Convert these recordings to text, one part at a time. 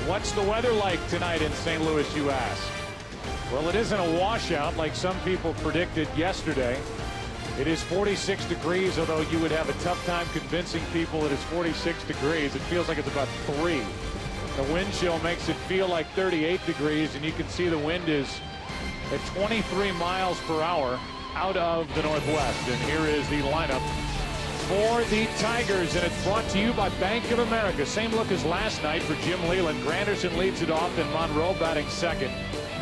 What's the weather like tonight in St. Louis, you ask? Well, it isn't a washout like some people predicted yesterday. It is 46 degrees, although you would have a tough time convincing people it is 46 degrees. It feels like it's about 3. The wind chill makes it feel like 38 degrees, and you can see the wind is at 23 miles per hour out of the northwest. And here is the lineup for the Tigers, and it's brought to you by Bank of America. Same look as last night for Jim Leyland. Granderson leads it off, and Monroe batting second.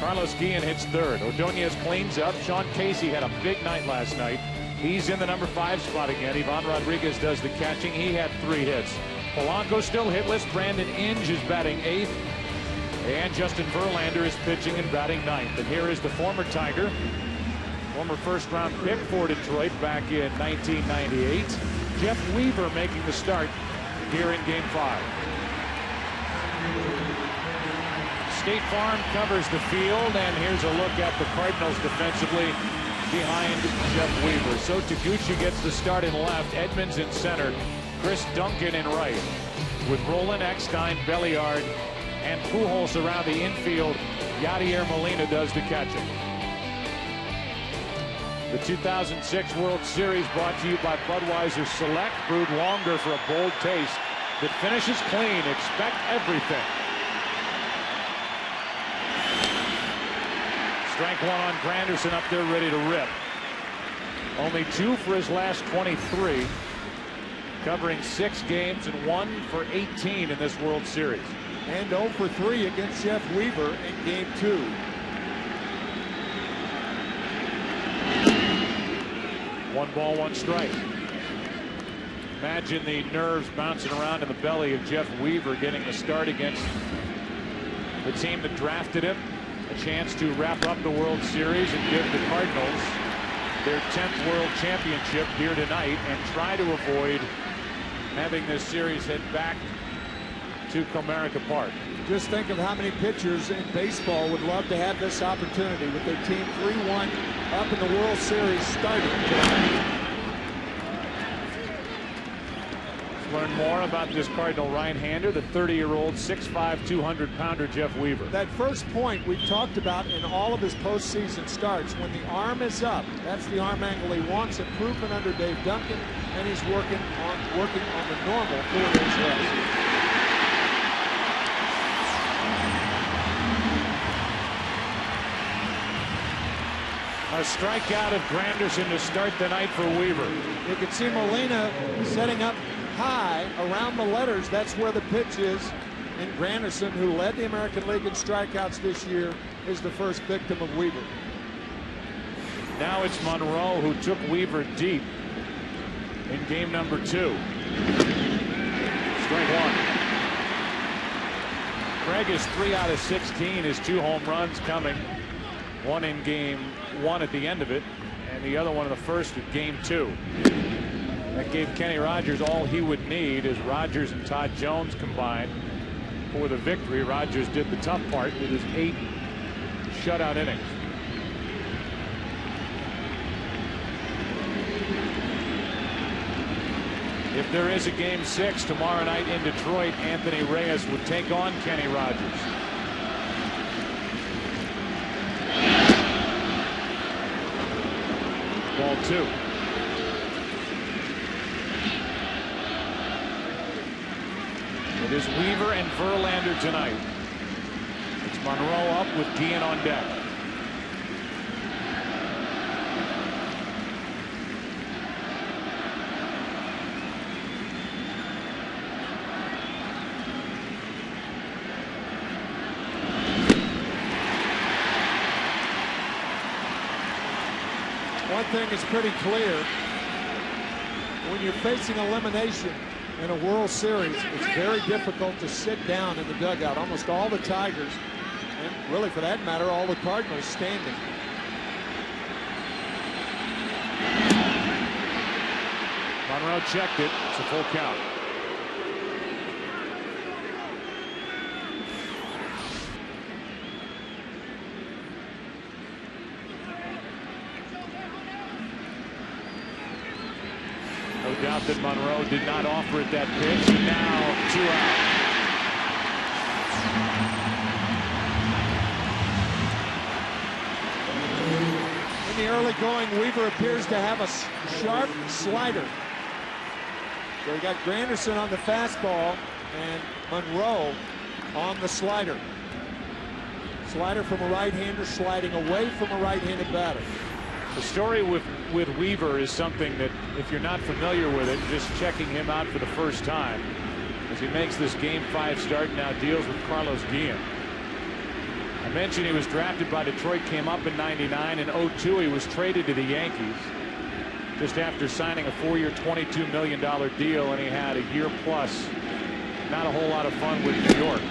Carlos Guillen hits third. Ordonez cleans up. Sean Casey had a big night last night. He's in the number 5 spot again. Ivan Rodriguez does the catching. He had 3 hits. Polanco still hitless. Brandon Inge is batting 8th. And Justin Verlander is pitching and batting 9th. And here is the former Tiger, former first-round pick for Detroit back in 1998. Jeff Weaver making the start here in Game 5. State Farm covers the field, and here's a look at the Cardinals defensively behind Jeff Weaver. So Taguchi gets the start in left, Edmonds in center, Chris Duncan in right, with Roland, Eckstein, Belliard, and Pujols around the infield. Yadier Molina does the catching. The 2006 World Series brought to you by Budweiser Select, brewed longer for a bold taste that finishes clean. Expect everything. Strike 1 on Granderson up there, ready to rip. Only 2 for his last 23, covering 6 games and 1 for 18 in this World Series. And 0 for 3 against Jeff Weaver in Game 2. One ball, 1 strike. Imagine the nerves bouncing around in the belly of Jeff Weaver getting the start against the team that drafted him. A chance to wrap up the World Series and give the Cardinals their 10th World Championship here tonight, and try to avoid having this series head back to Comerica Park. Just think of how many pitchers in baseball would love to have this opportunity with their team 3-1 up in the World Series starting tonight. Learn more about this Cardinal right-hander, the 30-year-old 6'5", 200-pounder Jeff Weaver. That first point we've talked about in all of his postseason starts, when the arm is up, that's the arm angle he wants. Improvement under Dave Duncan, and he's working on the normal 4 days rest. A strikeout of Granderson to start the night for Weaver. You can see Molina setting up high around the letters. That's where the pitch is. And Granderson, who led the American League in strikeouts this year, is the first victim of Weaver. Now it's Monroe who took Weaver deep in game number 2. Strike 1. Craig is 3 out of 16. His 2 home runs coming. One in game 1 at the end of it, and the other one in the first of game 2. That gave Kenny Rogers all he would need as Rogers and Todd Jones combined for the victory. Rogers did the tough part with his 8 shutout innings. If there is a game 6 tomorrow night in Detroit, Anthony Reyes would take on Kenny Rogers. Ball 2. It is Weaver and Verlander tonight. It's Monroe up with Guillen on deck. One thing is pretty clear. When you're facing elimination in a World Series, it's very difficult to sit down in the dugout. Almost all the Tigers, and really for that matter, all the Cardinals standing. Monroe checked it. It's a full count. No doubt that Monroe did not offer it that pitch, and now 2 out. early going. Weaver appears to have a sharp slider. So we got Granderson on the fastball and Monroe on the slider. Slider from a right-hander sliding away from a right-handed batter. The story with Weaver is something that, if you're not familiar with it, just checking him out for the first time as he makes this Game 5 start, now deals with Carlos Guillen. I mentioned he was drafted by Detroit, came up in '99. In '02 he was traded to the Yankees just after signing a 4-year $22 million deal, and he had a year plus. Not a whole lot of fun with New York.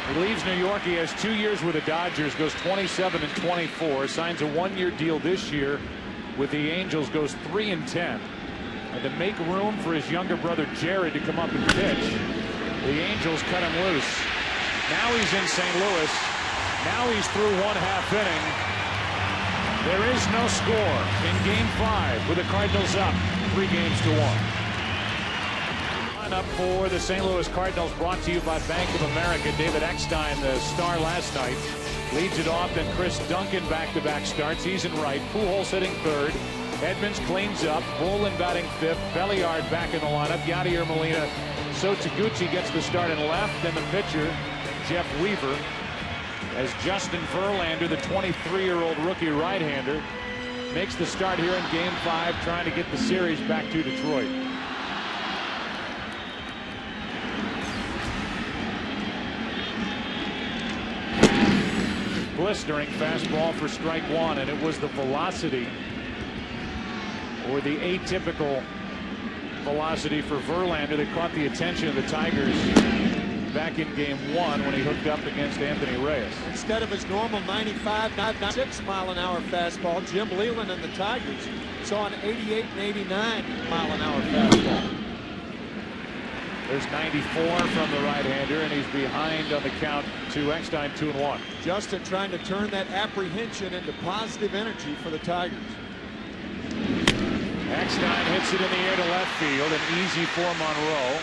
He leaves New York. He has 2 years with the Dodgers, goes 27 and 24, signs a 1-year deal this year with the Angels, goes 3 and 10. And to make room for his younger brother Jared to come up and pitch, the Angels cut him loose. Now he's in St. Louis. Now he's through 1/2 inning. There is no score in Game 5 with the Cardinals up 3-1. Up for the St. Louis Cardinals, brought to you by Bank of America. David Eckstein, the star last night, leads it off. Then Chris Duncan back-to-back starts. He's in right. Pujols hitting third. Edmonds cleans up. Bolin batting fifth. Belliard back in the lineup. Yadier Molina. So Taguchi gets the start in left. Then the pitcher, Jeff Weaver, as Justin Verlander, the 23-year-old rookie right-hander, makes the start here in Game 5, trying to get the series back to Detroit. Blistering fastball for strike one, and it was the velocity, or the atypical velocity for Verlander, that caught the attention of the Tigers back in Game 1 when he hooked up against Anthony Reyes. Instead of his normal 95, 96-mile-an-hour fastball, Jim Leyland and the Tigers saw an 88 and 89-mile-an-hour fastball. There's 94 from the right-hander, and he's behind on the count to Eckstein, 2-1. Justin trying to turn that apprehension into positive energy for the Tigers. Eckstein hits it in the air to left field, and easy for Monroe.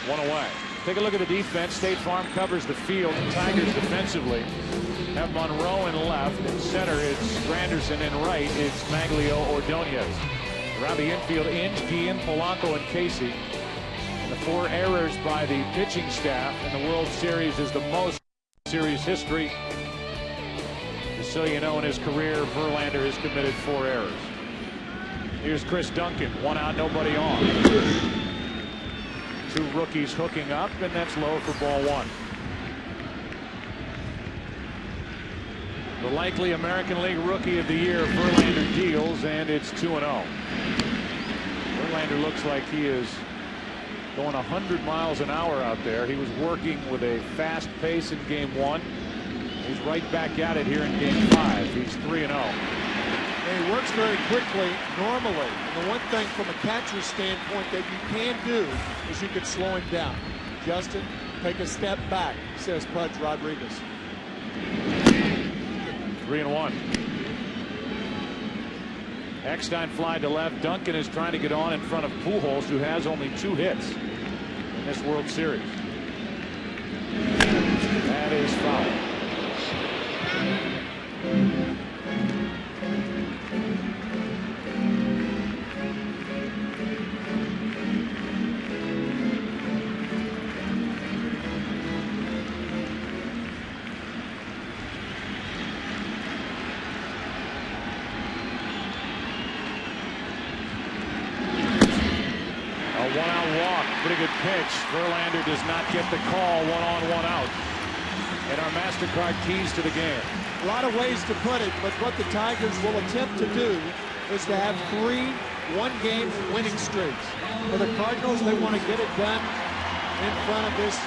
1 away. Take a look at the defense. State Farm covers the field. The Tigers defensively have Monroe in left. In center, it's Granderson. In right, it's Maglio Ordonez. Around the infield, Inge, Guillen, Polanco, and Casey. The 4 errors by the pitching staff in the World Series is the most series history. Just so you know, in his career, Verlander has committed 4 errors. Here's Chris Duncan, 1 out, nobody on. 2 rookies hooking up, and that's low for ball 1. The likely American League Rookie of the Year, Verlander, deals, and it's 2-0. Verlander looks like he is going 100 miles an hour out there. He was working with a fast pace in Game 1. He's right back at it here in Game 5. He's 3-0. And he works very quickly normally. And the one thing from a catcher's standpoint that you can do is you can slow him down. Justin, take a step back, says Pudge Rodriguez. 3-1. Eckstein fly to left. Duncan is trying to get on in front of Pujols, who has only 2 hits in this World Series. That is foul. Pretty good pitch. Verlander does not get the call. 1 on, 1 out. And our MasterCard keys to the game. A lot of ways to put it, but what the Tigers will attempt to do is to have 3 one-game winning streaks. For the Cardinals, they want to get it done in front of this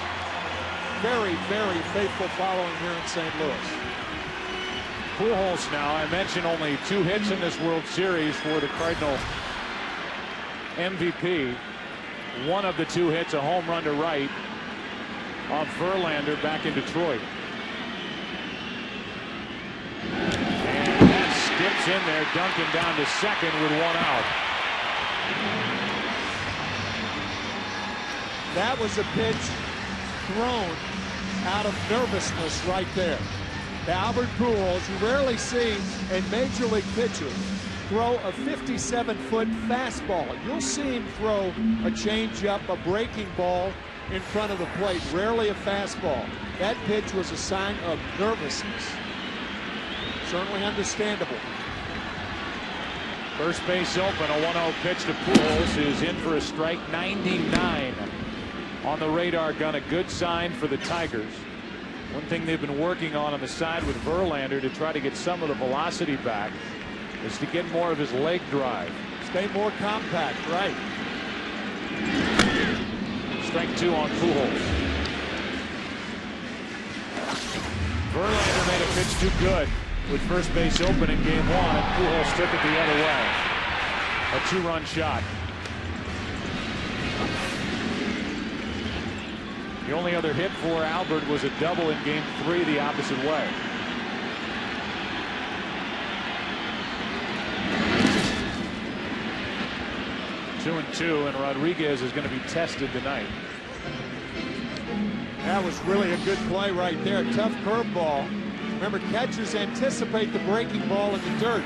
very, very faithful following here in St. Louis. Pujols now. I mentioned only 2 hits in this World Series for the Cardinal MVP. One of the 2 hits, a home run to right off Verlander back in Detroit. And that skips in there. Duncan down to second with 1 out. That was a pitch thrown out of nervousness right there. to Albert Pujols. You rarely see a major league pitcher throw a 57-foot fastball. You'll see him throw a changeup, a breaking ball in front of the plate, rarely a fastball. That pitch was a sign of nervousness. Certainly understandable. First base open, a 1-0 pitch to Pujols, who's in for a strike. 99 on the radar gun, a good sign for the Tigers. One thing they've been working on the side with Verlander to try to get some of the velocity back is to get more of his leg drive. Stay more compact, right. Strike 2 on Pujols. Verlander made a pitch too good with first base open in game 1, and Pujols took it the other way. A 2-run shot. The only other hit for Albert was a double in game 3 the opposite way. Two and 2, and Rodriguez is going to be tested tonight. That was really a good play right there. Tough curveball. Remember, catchers anticipate the breaking ball in the dirt.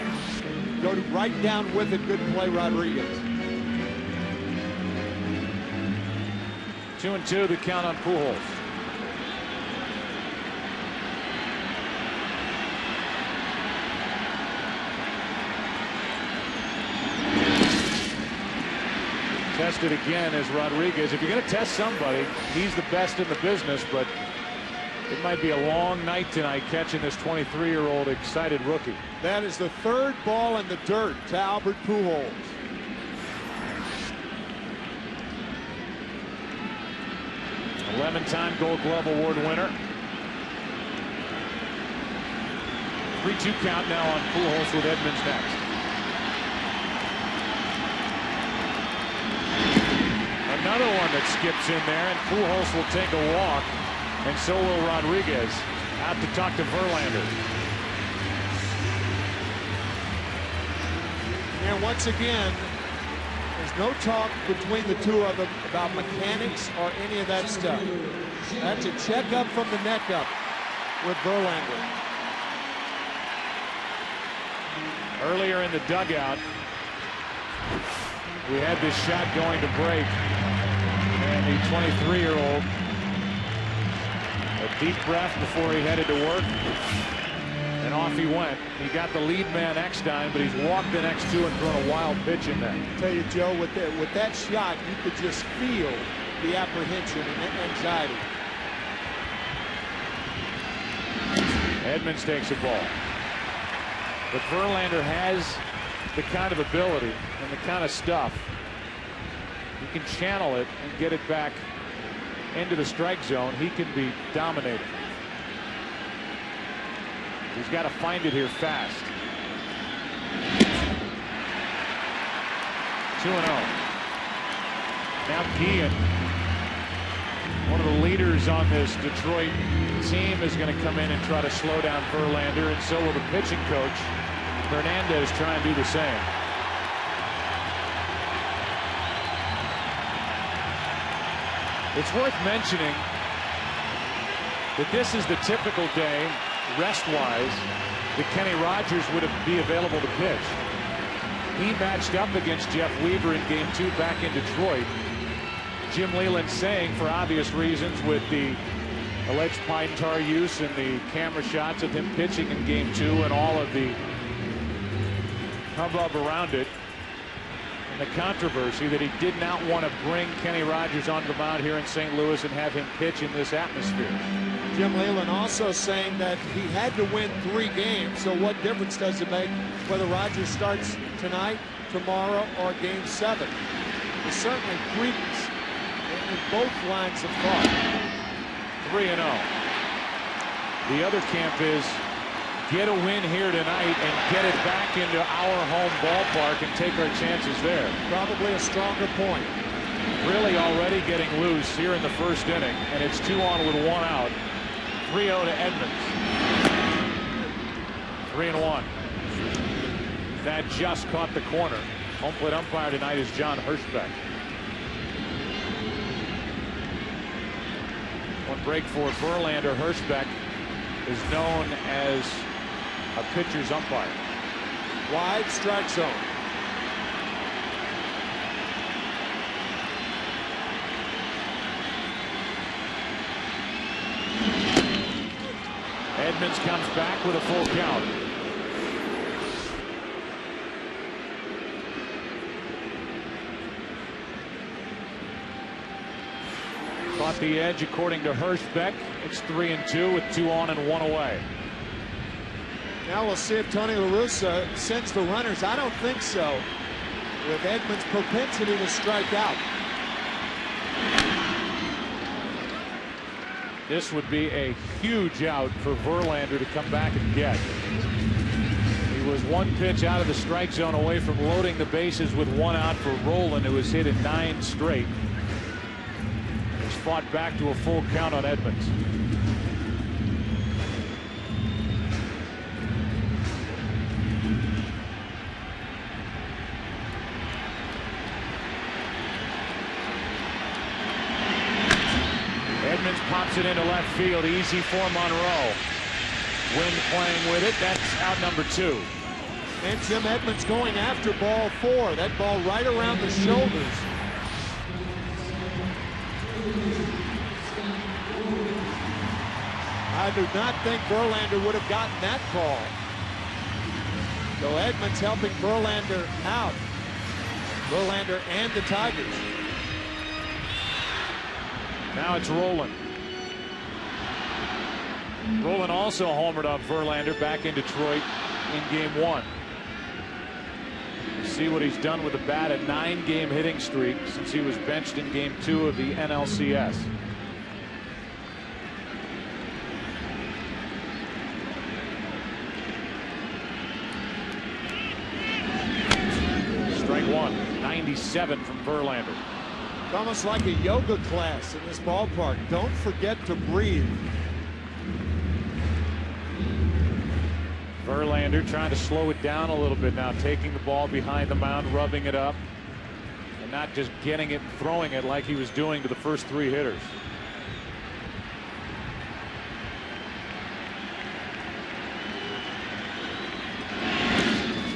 Go right down with it. Good play, Rodriguez. 2 and 2, the count on Pujols. Tested again as Rodriguez. If you're going to test somebody, he's the best in the business, but it might be a long night tonight catching this 23-year-old excited rookie. That is the third ball in the dirt to Albert Pujols. A 11-time Gold Glove Award winner. 3-2 count now on Pujols with Edmonds next. Another one that skips in there, and Pujols will take a walk, and so will Rodriguez. Out to talk to Verlander. And once again, there's no talk between the two of them about mechanics or any of that stuff. That's a checkup from the neck up with Verlander. Earlier in the dugout, we had this shot going to break, and the 23-year-old, a deep breath before he headed to work, and off he went. He got the lead man Eckstein, but he's walked the next two and thrown a wild pitch in there. I tell you, Joe, with that shot, you could just feel the apprehension and anxiety. Edmonds takes a ball, but Verlander has the kind of ability and the kind of stuff. He can channel it and get it back into the strike zone. He can be dominating. He's got to find it here fast. 2-0. Now Guillen, one of the leaders on this Detroit team, is going to come in and try to slow down Verlander, and so will the pitching coach Hernandez try and do the same. It's worth mentioning that this is the typical day, rest-wise, that Kenny Rogers would be available to pitch. He matched up against Jeff Weaver in Game 2 back in Detroit. Jim Leyland saying, for obvious reasons, with the alleged pine tar use and the camera shots of him pitching in Game 2 and all of the hubbub around it, and the controversy, that he did not want to bring Kenny Rogers onto the mound here in St. Louis and have him pitch in this atmosphere. Jim Leyland also saying that he had to win 3 games, so what difference does it make whether Rogers starts tonight, tomorrow, or Game 7? There's certainly credence in both lines of thought. 3-0. The other camp is get a win here tonight and get it back into our home ballpark and take our chances there. Probably a stronger point. Really already getting loose here in the first inning, and it's 2 on with 1 out. 3-0 to Edmonds. 3-1. That just caught the corner. Home plate umpire tonight is John Hirschbeck. One break for Verlander. Hirschbeck is known as a pitcher's umpire. Wide strike zone. Edmonds comes back with a full count. Caught the edge according to Hirschbeck. It's 3-2 with 2 on and 1 away. Now we'll see if Tony La Russa sends the runners. I don't think so, with Edmonds' propensity to strike out. This would be a huge out for Verlander to come back and get. He was 1 pitch out of the strike zone away from loading the bases with 1 out for Rolen, who was hit in 9 straight. He's fought back to a full count on Edmonds. Edmonds pops it into left field. Easy for Monroe. Wind playing with it. That's out number 2. And Jim Edmonds going after ball 4. That ball right around the shoulders. I do not think Verlander would have gotten that call. So Edmonds helping Verlander out. Verlander and the Tigers. Now it's Rolen. Rolen also homered off Verlander back in Detroit in game 1. See what he's done with the bat. A 9-game hitting streak since he was benched in game 2 of the NLCS. Strike 1. 97 from Verlander. It's almost like a yoga class in this ballpark. Don't forget to breathe. Verlander trying to slow it down a little bit now, taking the ball behind the mound, rubbing it up, and not just getting it and throwing it like he was doing to the first 3 hitters.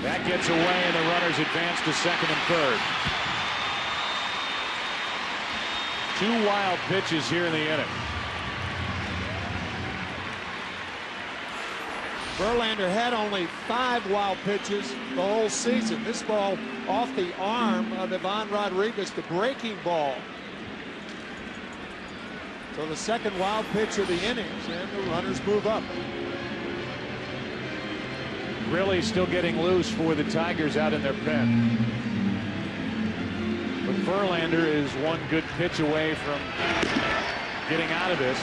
That gets away, and the runners advance to second and third. 2 wild pitches here in the inning. Verlander had only 5 wild pitches the whole season. This ball off the arm of Ivan Rodriguez, the breaking ball. So the second wild pitch of the innings, and the runners move up. Really still getting loose for the Tigers out in their pen. But Verlander is 1 good pitch away from getting out of this.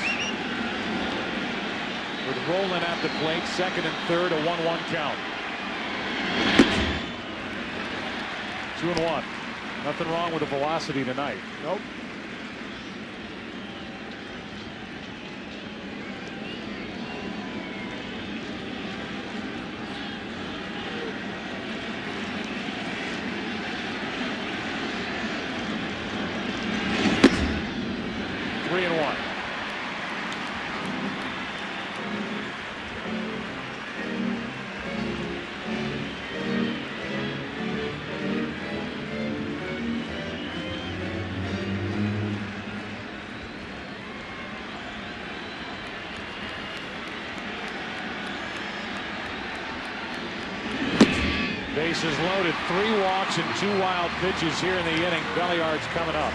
With Rolen at the plate, second and third, a 1-1 count. 2-1. Nothing wrong with the velocity tonight. Nope. Bases loaded, 3 walks and 2 wild pitches here in the inning. Belliard's coming up.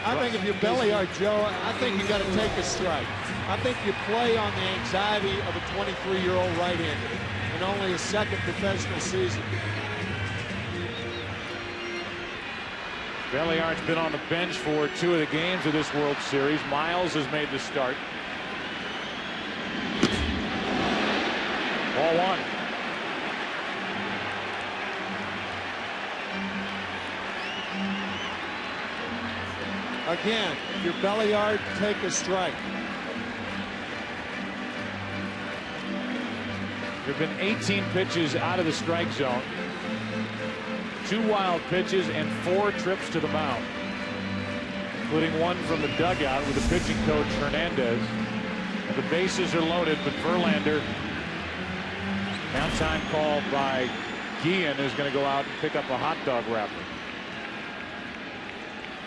I think if you're Belliard, Joe, I think you got to take a strike. I think you play on the anxiety of a 23-year-old right-hander in only his 2nd professional season. Belliard's been on the bench for 2 of the games of this World Series. Miles has made the start. Ball 1. Again, if you're Belliard, take a strike. There have been 18 pitches out of the strike zone, 2 wild pitches, and 4 trips to the mound, including one from the dugout with the pitching coach Hernandez. And the bases are loaded, but Verlander, now time called by Guillen, is going to go out and pick up a hot dog wrapper.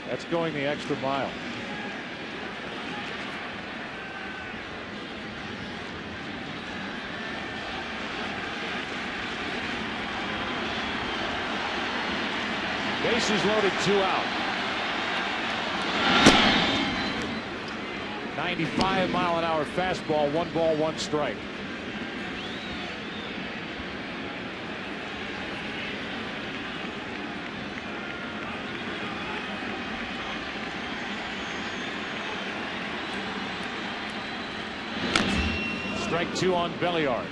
That's going the extra mile. Bases loaded, 2 out. 95-mile-an-hour fastball, 1 ball, 1 strike. Strike 2 on Belliard.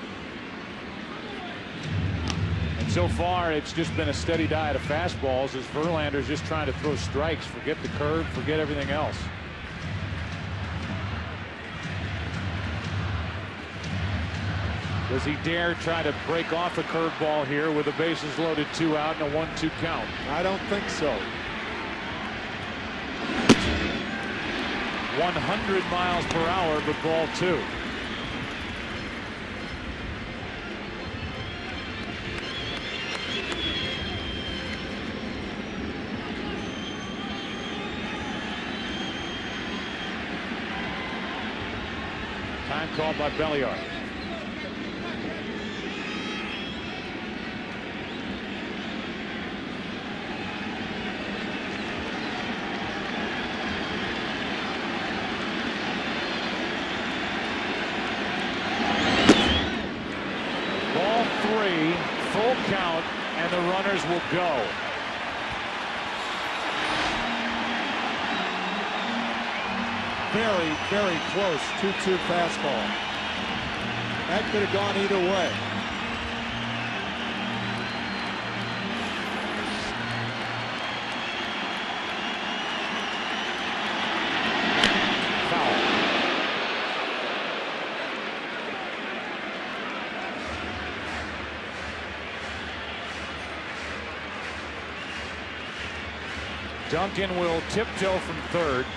So far, it's just been a steady diet of fastballs as Verlander's just trying to throw strikes. Forget the curve, forget everything else. Does he dare try to break off a curveball here with the bases loaded, 2 out and a 1-2 count? I don't think so. 100 miles per hour, but ball 2. Time called by Belliard. Ball 3, full count, and the runners will go. Very, very close 2-2 fastball. That could have gone either way. Foul. Duncan will tiptoe from third.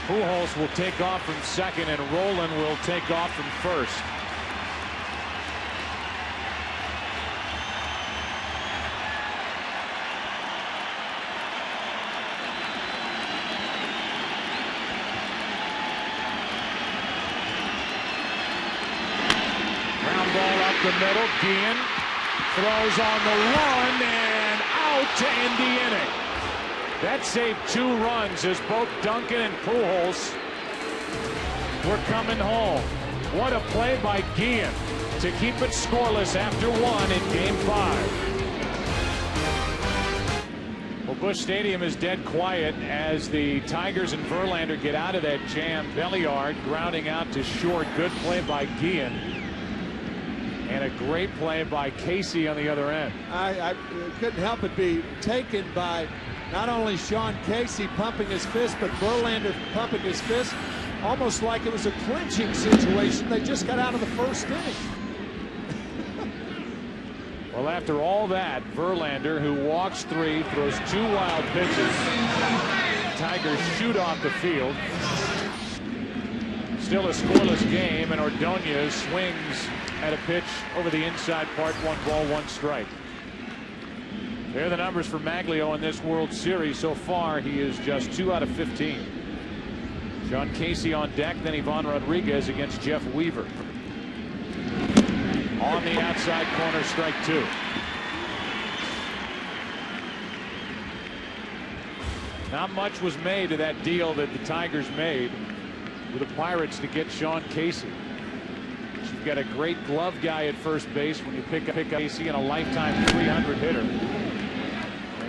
Pujols will take off from second, and Rolen will take off from first. Ground ball up the middle. Guillen throws on the run and out to end the inning. That saved 2 runs as both Duncan and Pujols were coming home. What a play by Guillen to keep it scoreless after 1 in Game 5. Well, Busch Stadium is dead quiet as the Tigers and Verlander get out of that jam. Belliard grounding out to short. Good play by Guillen. And a great play by Casey on the other end. I couldn't help but be taken by not only Sean Casey pumping his fist, but Verlander pumping his fist, almost like it was a clinching situation. They just got out of the first inning. Well, after all that, Verlander, who walks 3, throws 2 wild pitches. Tigers shoot off the field. Still a scoreless game, and Ordonez swings at a pitch over the inside part. 1 ball, 1 strike. There are the numbers for Maglio in this World Series. So far, he is just 2 out of 15. Sean Casey on deck, then Ivan Rodriguez against Jeff Weaver. On the outside corner, strike 2. Not much was made of that deal that the Tigers made with the Pirates to get Sean Casey. You've got a great glove guy at first base when you pick up Casey, and a lifetime 300 hitter.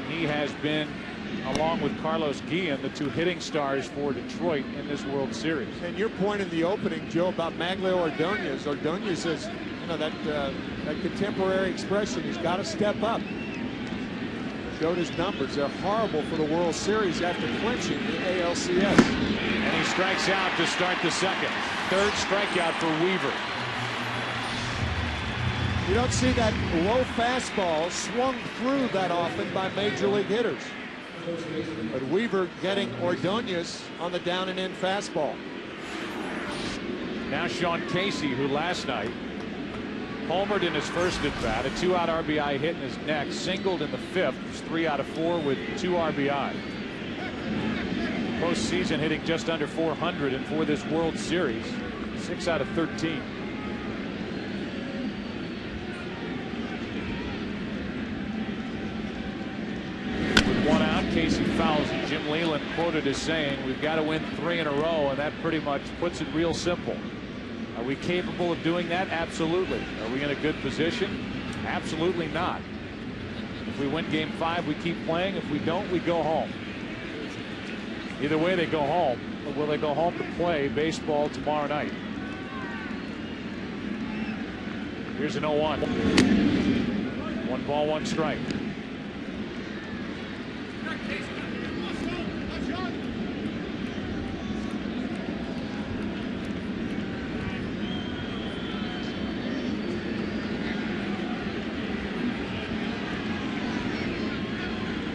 He has been, along with Carlos Guillen, the 2 hitting stars for Detroit in this World Series. And your point in the opening, Joe, about Maglio Ordonez. Ordonez is, you know, that contemporary expression. He's got to step up. Showed his numbers. They're horrible for the World Series after clinching the ALCS. And he strikes out to start the second. 3rd strikeout for Weaver. You don't see that low fastball swung through that often by major league hitters. But Weaver getting Ordonez on the down and in fastball. Now Sean Casey, who last night homered in his first at bat, a 2-out RBI hit in his neck, singled in the 5th, was 3 out of 4 with 2 RBI. Postseason hitting just under 400, and for this World Series, 6 out of 13. With 1 out, Casey fouls it. Jim Leyland quoted as saying, "We've got to win 3 in a row," and that pretty much puts it real simple. Are we capable of doing that? Absolutely. Are we in a good position? Absolutely not. If we win game 5, we keep playing. If we don't, we go home. Either way, they go home. But will they go home to play baseball tomorrow night? Here's an 0-1. 1 ball, 1 strike.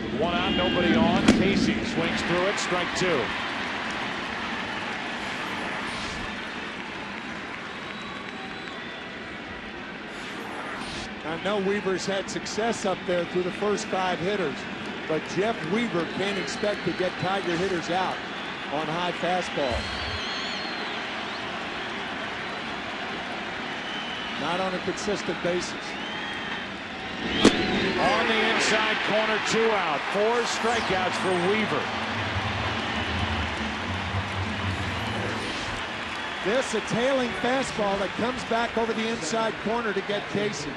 With 1 out, nobody on. Casey swings through it, strike 2. I know Weaver's had success up there through the first 5 hitters, but Jeff Weaver can't expect to get Tiger hitters out on high fastball. Not on a consistent basis. On the inside corner, 2 out. 4 strikeouts for Weaver. This a tailing fastball that comes back over the inside corner to get Casey.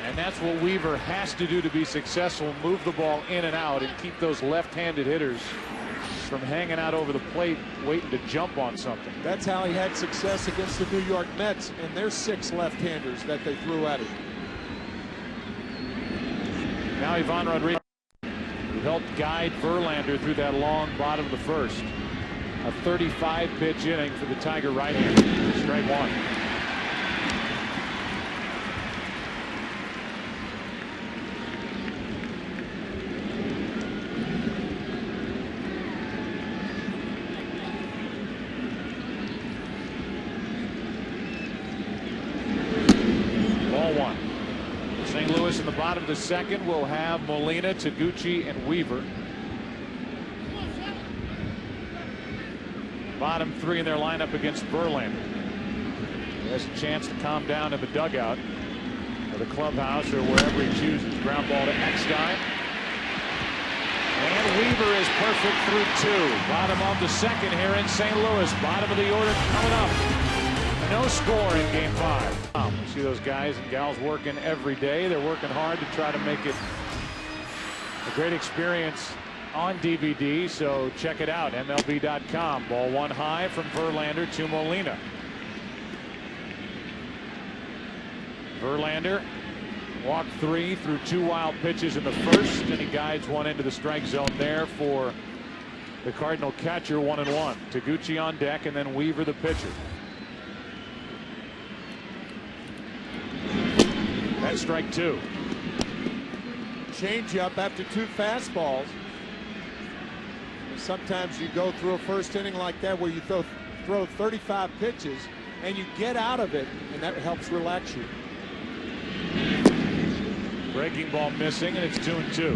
And that's what Weaver has to do to be successful. Move the ball in and out and keep those left-handed hitters from hanging out over the plate waiting to jump on something. That's how he had success against the New York Mets and their 6 left-handers that they threw at him. Now Ivan Rodriguez, who helped guide Verlander through that long bottom of the 1st. A 35-pitch inning for the Tiger right-hander. Strike 1. St. Louis in the bottom of the 2nd will have Molina, Taguchi, and Weaver. Bottom 3 in their lineup against Verlander. He has a chance to calm down in the dugout or the clubhouse or wherever he chooses. Ground ball to Eckstein. And Weaver is perfect through 2. Bottom of the 2nd here in St. Louis. Bottom of the order coming up. No score in game 5. We see those guys and gals working every day. They're working hard to try to make it a great experience on DVD. So check it out, MLB.com. Ball 1 high from Verlander to Molina. Verlander walked 3 through 2 wild pitches in the 1st, and he guides 1 into the strike zone there for the Cardinal catcher. 1-1. Taguchi on deck, and then Weaver the pitcher. That's strike 2. Change up after 2 fastballs. And sometimes you go through a 1st inning like that where you throw 35 pitches and you get out of it, and that helps relax you. Breaking ball missing, and it's 2-2.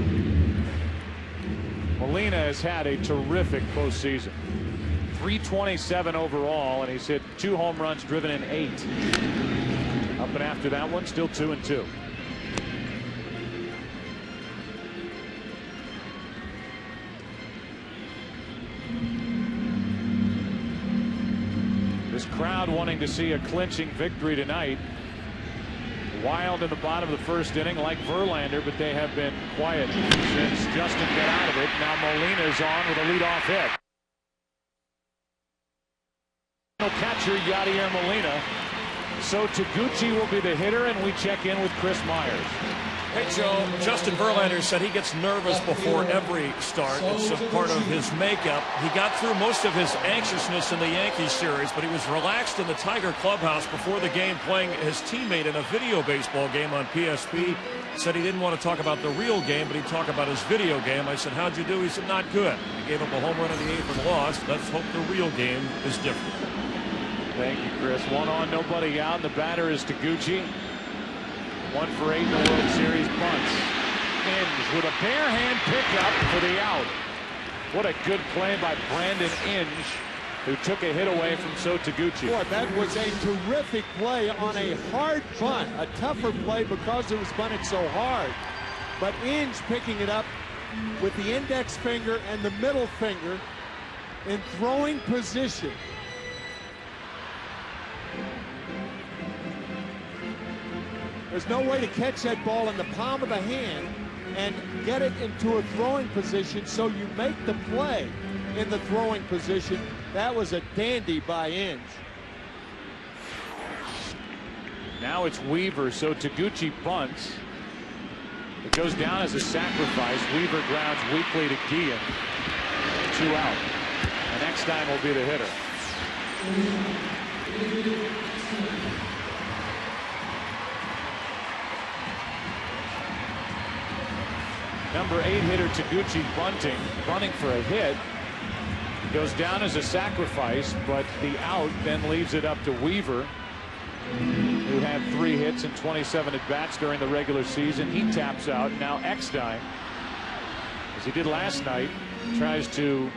Molina has had a terrific postseason. 327 overall, and he's hit 2 home runs, driven in 8. Up and after that one, still 2-2. This crowd wanting to see a clinching victory tonight. Wild in the bottom of the 1st inning like Verlander, but they have been quiet since Justin got out of it. Now Molina's on with a leadoff hit. Catcher Yadier Molina So Taguchi will be the hitter, and we check in with Chris Myers. Hey, Joe, Justin Verlander said he gets nervous before every start. It's a part of his makeup. He got through most of his anxiousness in the Yankees series, but he was relaxed in the Tiger clubhouse before the game, playing his teammate in a video baseball game on PSP. Said he didn't want to talk about the real game, but he'd talk about his video game. I said, how'd you do? He said, not good. He gave up a home run in the 8th and lost. Let's hope the real game is different. Thank you, Chris. 1 on, nobody out. The batter is Taguchi. 1 for 8 in the World Series. Bunts. Inge with a bare hand pickup for the out. What a good play by Brandon Inge, who took a hit away from So Taguchi. Boy, that was a terrific play on a hard bunt. A tougher play because it was bunted so hard. But Inge picking it up with the index finger and the middle finger in throwing position. There's no way to catch that ball in the palm of the hand and get it into a throwing position, so you make the play in the throwing position. That was a dandy by Inge. Now it's Weaver, so Taguchi bunts. It goes down as a sacrifice. Weaver grounds weakly to Guillen. 2 out. And Eckstein will be the hitter. Number 8 hitter Taguchi bunting for a hit. Goes down as a sacrifice, but the out then leaves it up to Weaver, who had 3 hits and 27 at-bats during the regular season. He taps out. Now Eckstein, as he did last night, tries to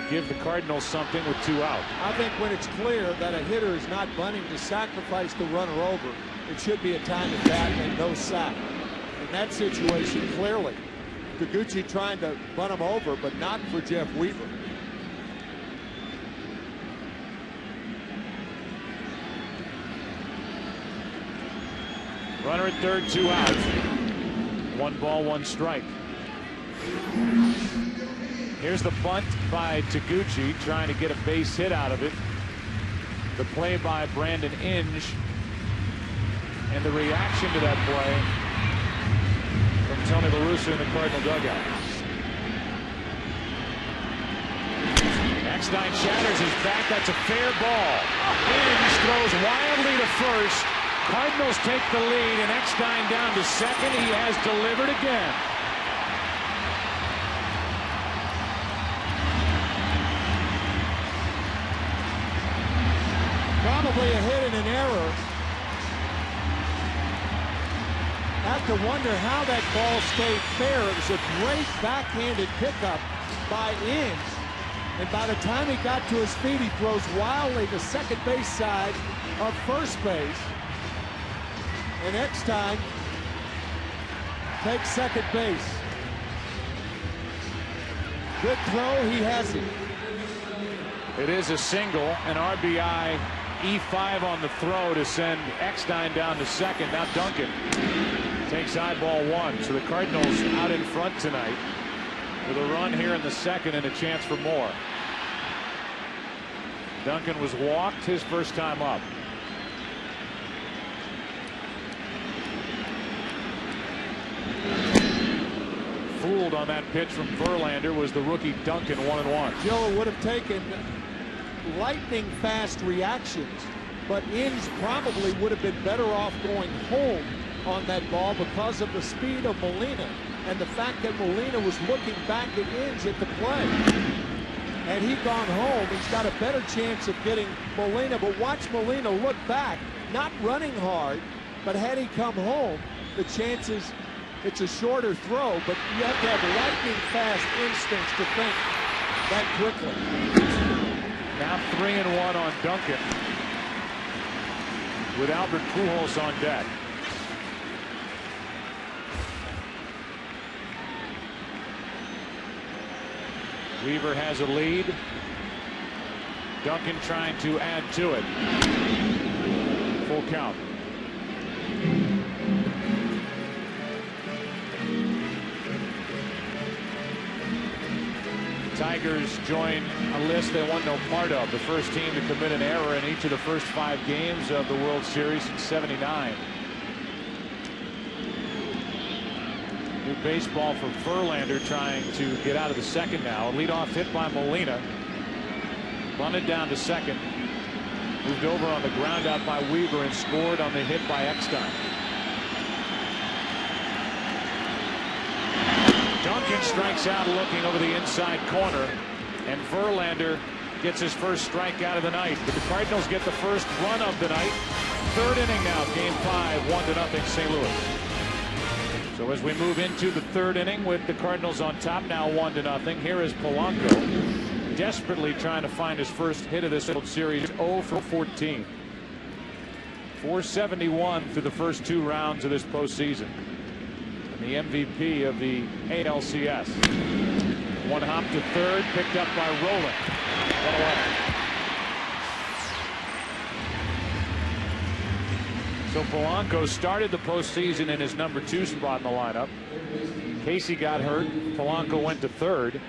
give the Cardinals something with 2 out. I think when it's clear that a hitter is not bunting to sacrifice the runner over, it should be a time at bat and no sack. In that situation, clearly, Taguchi trying to bunt him over, but not for Jeff Weaver. Runner at third, 2 outs. 1 ball, 1 strike. Here's the bunt by Taguchi, trying to get a base hit out of it. The play by Brandon Inge, and the reaction to that play from Tony La Russa in the Cardinal dugout. Eckstein shatters his back. That's a fair ball. Inge throws wildly to first. Cardinals take the lead, and Eckstein down to second. He has delivered again. Probably a hit and an error. Have to wonder how that ball stayed fair. It was a great backhanded pickup by Inge. And by the time he got to his feet, he throws wildly to second base side of first base. And Eckstein takes second base. Good throw, he has it. It is a single, an RBI E5 on the throw to send Eckstein down to second. Now Duncan takes eyeball 1. So the Cardinals out in front tonight with a run here in the second and a chance for more. Duncan was walked his first time up. Fooled on that pitch from Verlander was the rookie Duncan. 1-1. Joe would have taken lightning fast reactions, but Inge probably would have been better off going home on that ball because of the speed of Molina and the fact that Molina was looking back at Inge at the play. Had he gone home, he's got a better chance of getting Molina. But watch Molina look back, not running hard, but had he come home, the chances, it's a shorter throw, but you have to have lightning fast instincts to think that quickly. Now 3-1 on Duncan with Albert Pujols on deck. Weaver has a lead. Duncan trying to add to it. Full count. Tigers Tigers join a list they want no part of. The first team to commit an error in each of the first 5 games of the World Series in '79. New baseball for Verlander, trying to get out of the second now. A leadoff hit by Molina. Bunted down to second. Moved over on the ground out by Weaver and scored on the hit by Eckstein. Duncan strikes out looking over the inside corner, and Verlander gets his first strikeout of the night. But the Cardinals get the first run of the night. 3rd inning now, game 5, 1-0 St. Louis. So as we move into the 3rd inning with the Cardinals on top now 1-0, here is Polanco, desperately trying to find his first hit of this World Series. 0 for 14. 471 through the first 2 rounds of this postseason. The MVP of the ALCS. One hop to 3rd, picked up by Rowland. 1 away. So Polanco started the postseason in his number 2 spot in the lineup. Casey got hurt. Polanco went to 3rd.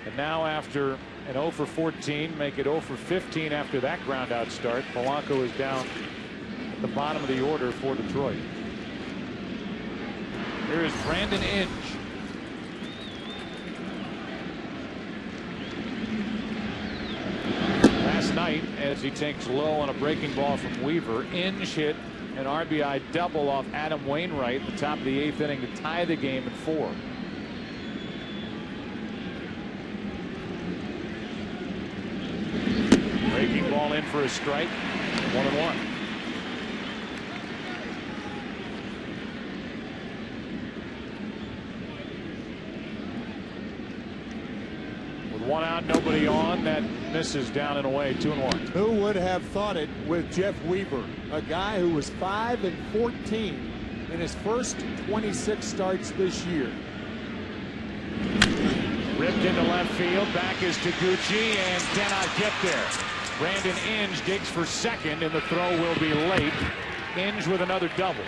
And now after an 0 for 14, make it 0 for 15 after that groundout start, Polanco is down at the bottom of the order for Detroit. Here is Brandon Inge. Last night, as he takes low on a breaking ball from Weaver, Inge hit an RBI double off Adam Wainwright at the top of the 8th inning to tie the game at 4. Breaking ball in for a strike. 1-1. One out, nobody on. That misses down and away. 2-1. Who would have thought it with Jeff Weaver, a guy who was 5 and 14 in his first 26 starts this year. Ripped into left field. Back is Taguchi and cannot get there. Brandon Inge digs for second, and the throw will be late. Inge with another double.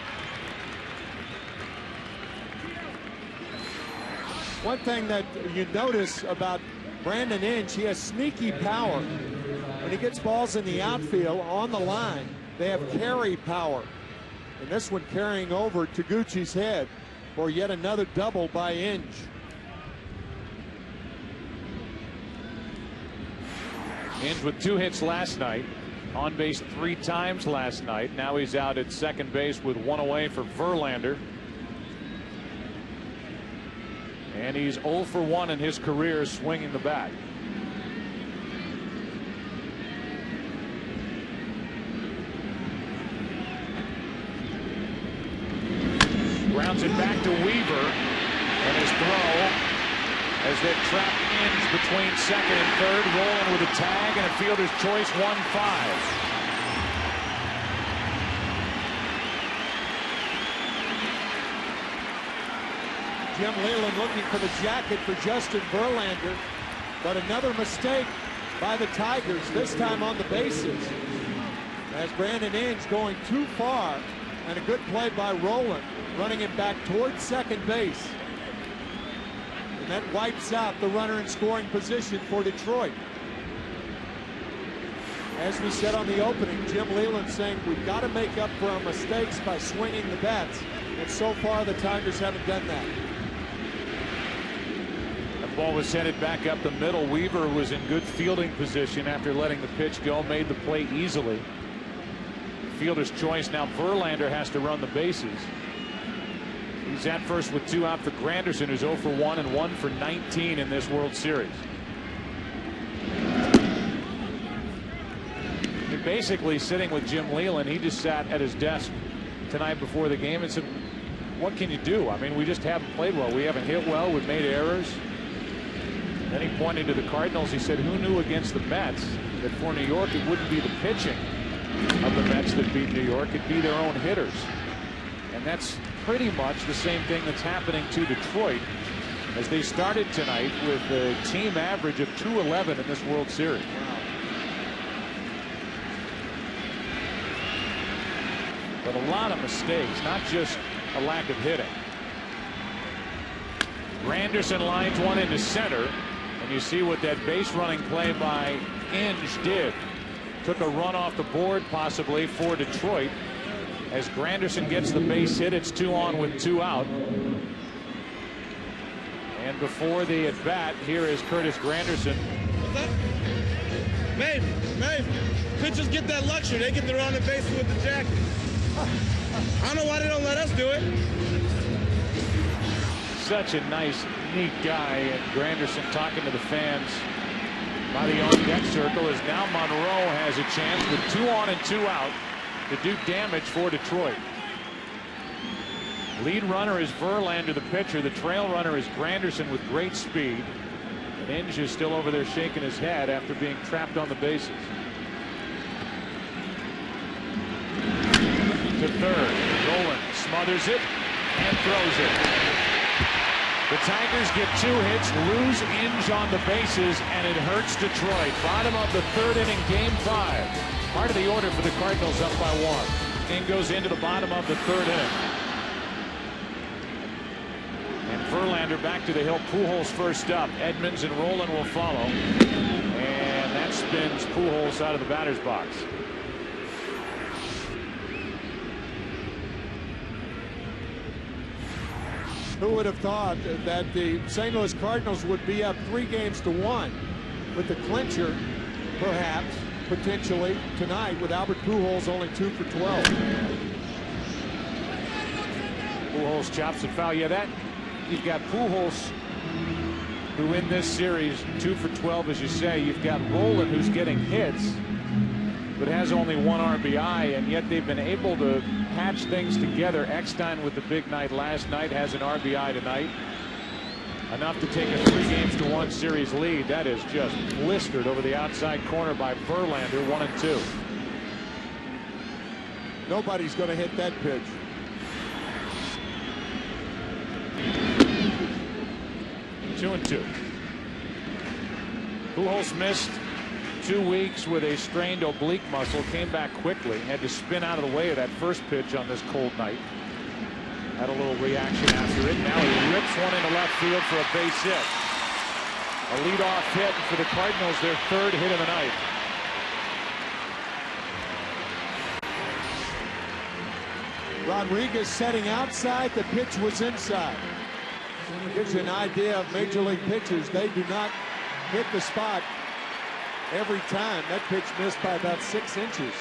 One thing that you notice about Brandon Inge, he has sneaky power. When he gets balls in the outfield on the line, they have carry power. And this one carrying over Taguchi's head for yet another double by Inge. Inge with 2 hits last night. On base 3 times last night. Now he's out at second base with 1 away for Verlander. And he's 0 for 1 in his career swinging the bat. Grounds it back to Weaver. And his throw, as they trap Inge between second and third, rolling with a tag and a fielder's choice 1-5. Jim Leyland looking for the jacket for Justin Verlander, but another mistake by the Tigers, this time on the bases. As Brandon Inge going too far, and a good play by Rowland, running it back towards second base. And that wipes out the runner in scoring position for Detroit. As we said on the opening, Jim Leyland saying we've got to make up for our mistakes by swinging the bats. And so far the Tigers haven't done that. The ball was headed back up the middle. Weaver was in good fielding position after letting the pitch go, made the play easily. Fielder's choice now. Verlander has to run the bases. He's at first with 2 out for Granderson, who's 0 for 1 and 1 for 19 in this World Series. He basically sitting with Jim Leyland. He just sat at his desk tonight before the game and said, what can you do? I mean, we just haven't played well. We haven't hit well. We've made errors. Then he pointed to the Cardinals. He said, who knew against the Mets that for New York it wouldn't be the pitching of the Mets that beat New York? It'd be their own hitters. And that's pretty much the same thing that's happening to Detroit, as they started tonight with a team average of .211 in this World Series. But a lot of mistakes, not just a lack of hitting. Granderson lines one into center, And you see what that base running play by Inge did. Took a run off the board possibly for Detroit. As Granderson gets the base hit, it's 2 on with 2 out. And before the at bat, here is Curtis Granderson. What's up? Maybe. Pitchers get that luxury. They get to run the bases with the jacket. I don't know why they don't let us do it. Such a nice, neat guy. And Granderson talking to the fans by the on-deck circle as now Monroe has a chance with 2 on and 2 out to do damage for Detroit. Lead runner is Verlander, the pitcher. The trail runner is Granderson with great speed. And Inge is still over there shaking his head after being trapped on the bases. To third. Roland smothers it and throws it. The Tigers get 2 hits, lose Inge on the bases, and it hurts Detroit. Bottom of the 3rd inning, game 5. Part of the order for the Cardinals up by 1. Game goes into the bottom of the 3rd inning. And Verlander back to the hill. Pujols first up. Edmonds and Roland will follow. And that spins Pujols out of the batter's box. Who would have thought that the St. Louis Cardinals would be up 3-1 with the clincher, perhaps, potentially, tonight with Albert Pujols only 2 for 12. Pujols chops it foul. Yeah, that you've got Pujols, who in this series 2 for 12, as you say. You've got Roland, who's getting hits, but has only 1 RBI, and yet they've been able to patch things together. Eckstein with the big night last night has an RBI tonight. Enough to take a 3-1 series lead. That is just blistered over the outside corner by Verlander. 1 and 2. Nobody's going to hit that pitch. Two and 2. Pujols missed 2 weeks with a strained oblique muscle. Came back quickly. Had to spin out of the way of that first pitch on this cold night. Had a little reaction after it. Now he rips one into left field for a base hit. A leadoff hit for the Cardinals, their 3rd hit of the night. Rodriguez setting outside. The pitch was inside. Gives you an idea of major league pitchers. They do not hit the spot every time. That pitch missed by about 6 inches.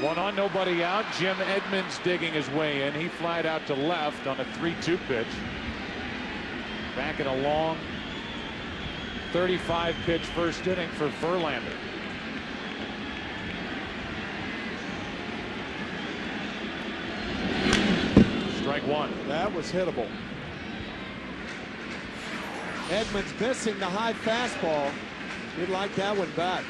1 on, nobody out. Jim Edmonds digging his way in. He flied out to left on a 3-2 pitch. Back in a long 35 pitch first inning for Verlander. Strike 1. That was hittable. Edmonds missing the high fastball. He'd like that one back.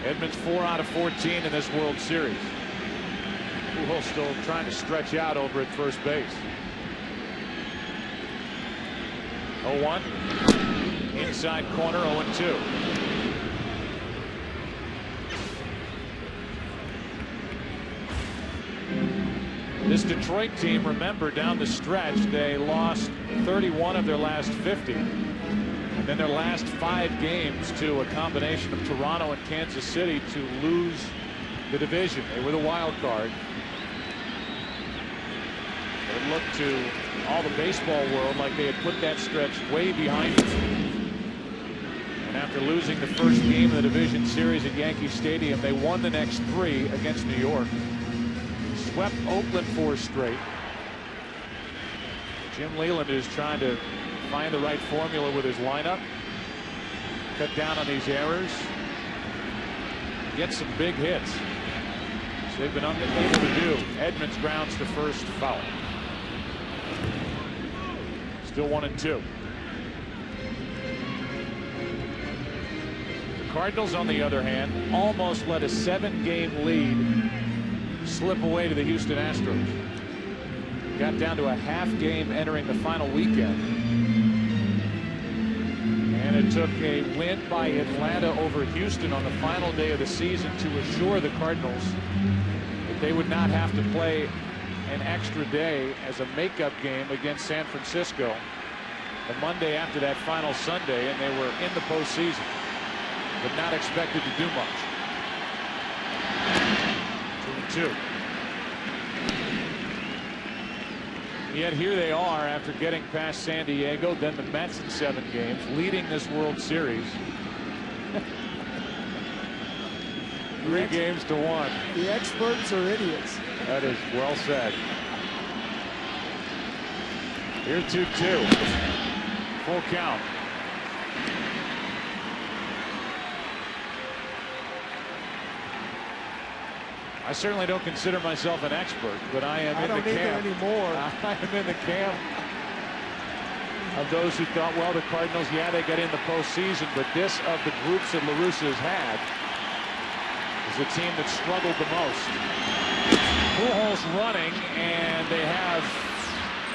Edmonds 4 out of 14 in this World Series. Pujols still trying to stretch out over at first base. 0-1. Inside corner, 0-2. This Detroit team, remember, down the stretch, they lost 31 of their last 50. And then their last 5 games to a combination of Toronto and Kansas City to lose the division. They were the wild card. It looked to all the baseball world like they had put that stretch way behind them. And after losing the first game of the division series at Yankee Stadium, they won the next 3 against New York. Swept Oakland 4 straight. Jim Leland is trying to find the right formula with his lineup. Cut down on these errors. Get some big hits. So they've been unable to do. Edmonds grounds to first, foul. Still 1 and 2. The Cardinals, on the other hand, almost let a 7-game lead slip away to the Houston Astros. Got down to a half game entering the final weekend. And And it took a win by Atlanta over Houston on the final day of the season to assure the Cardinals that they would not have to play an extra day as a makeup game against San Francisco the Monday after that final Sunday, and they were in the postseason, but not expected to do much. 2-2. Yet here they are after getting past San Diego, then the Mets in 7 games, leading this World Series. 3 games to 1. The experts are idiots. That is well said. Here 2-2. Full count. I certainly don't consider myself an expert, but I am in the camp anymore. I am in the camp of those who thought, well, the Cardinals, yeah, they got in the postseason, but this of the groups that La Russa has had is the team that struggled the most. Pujols running, and they have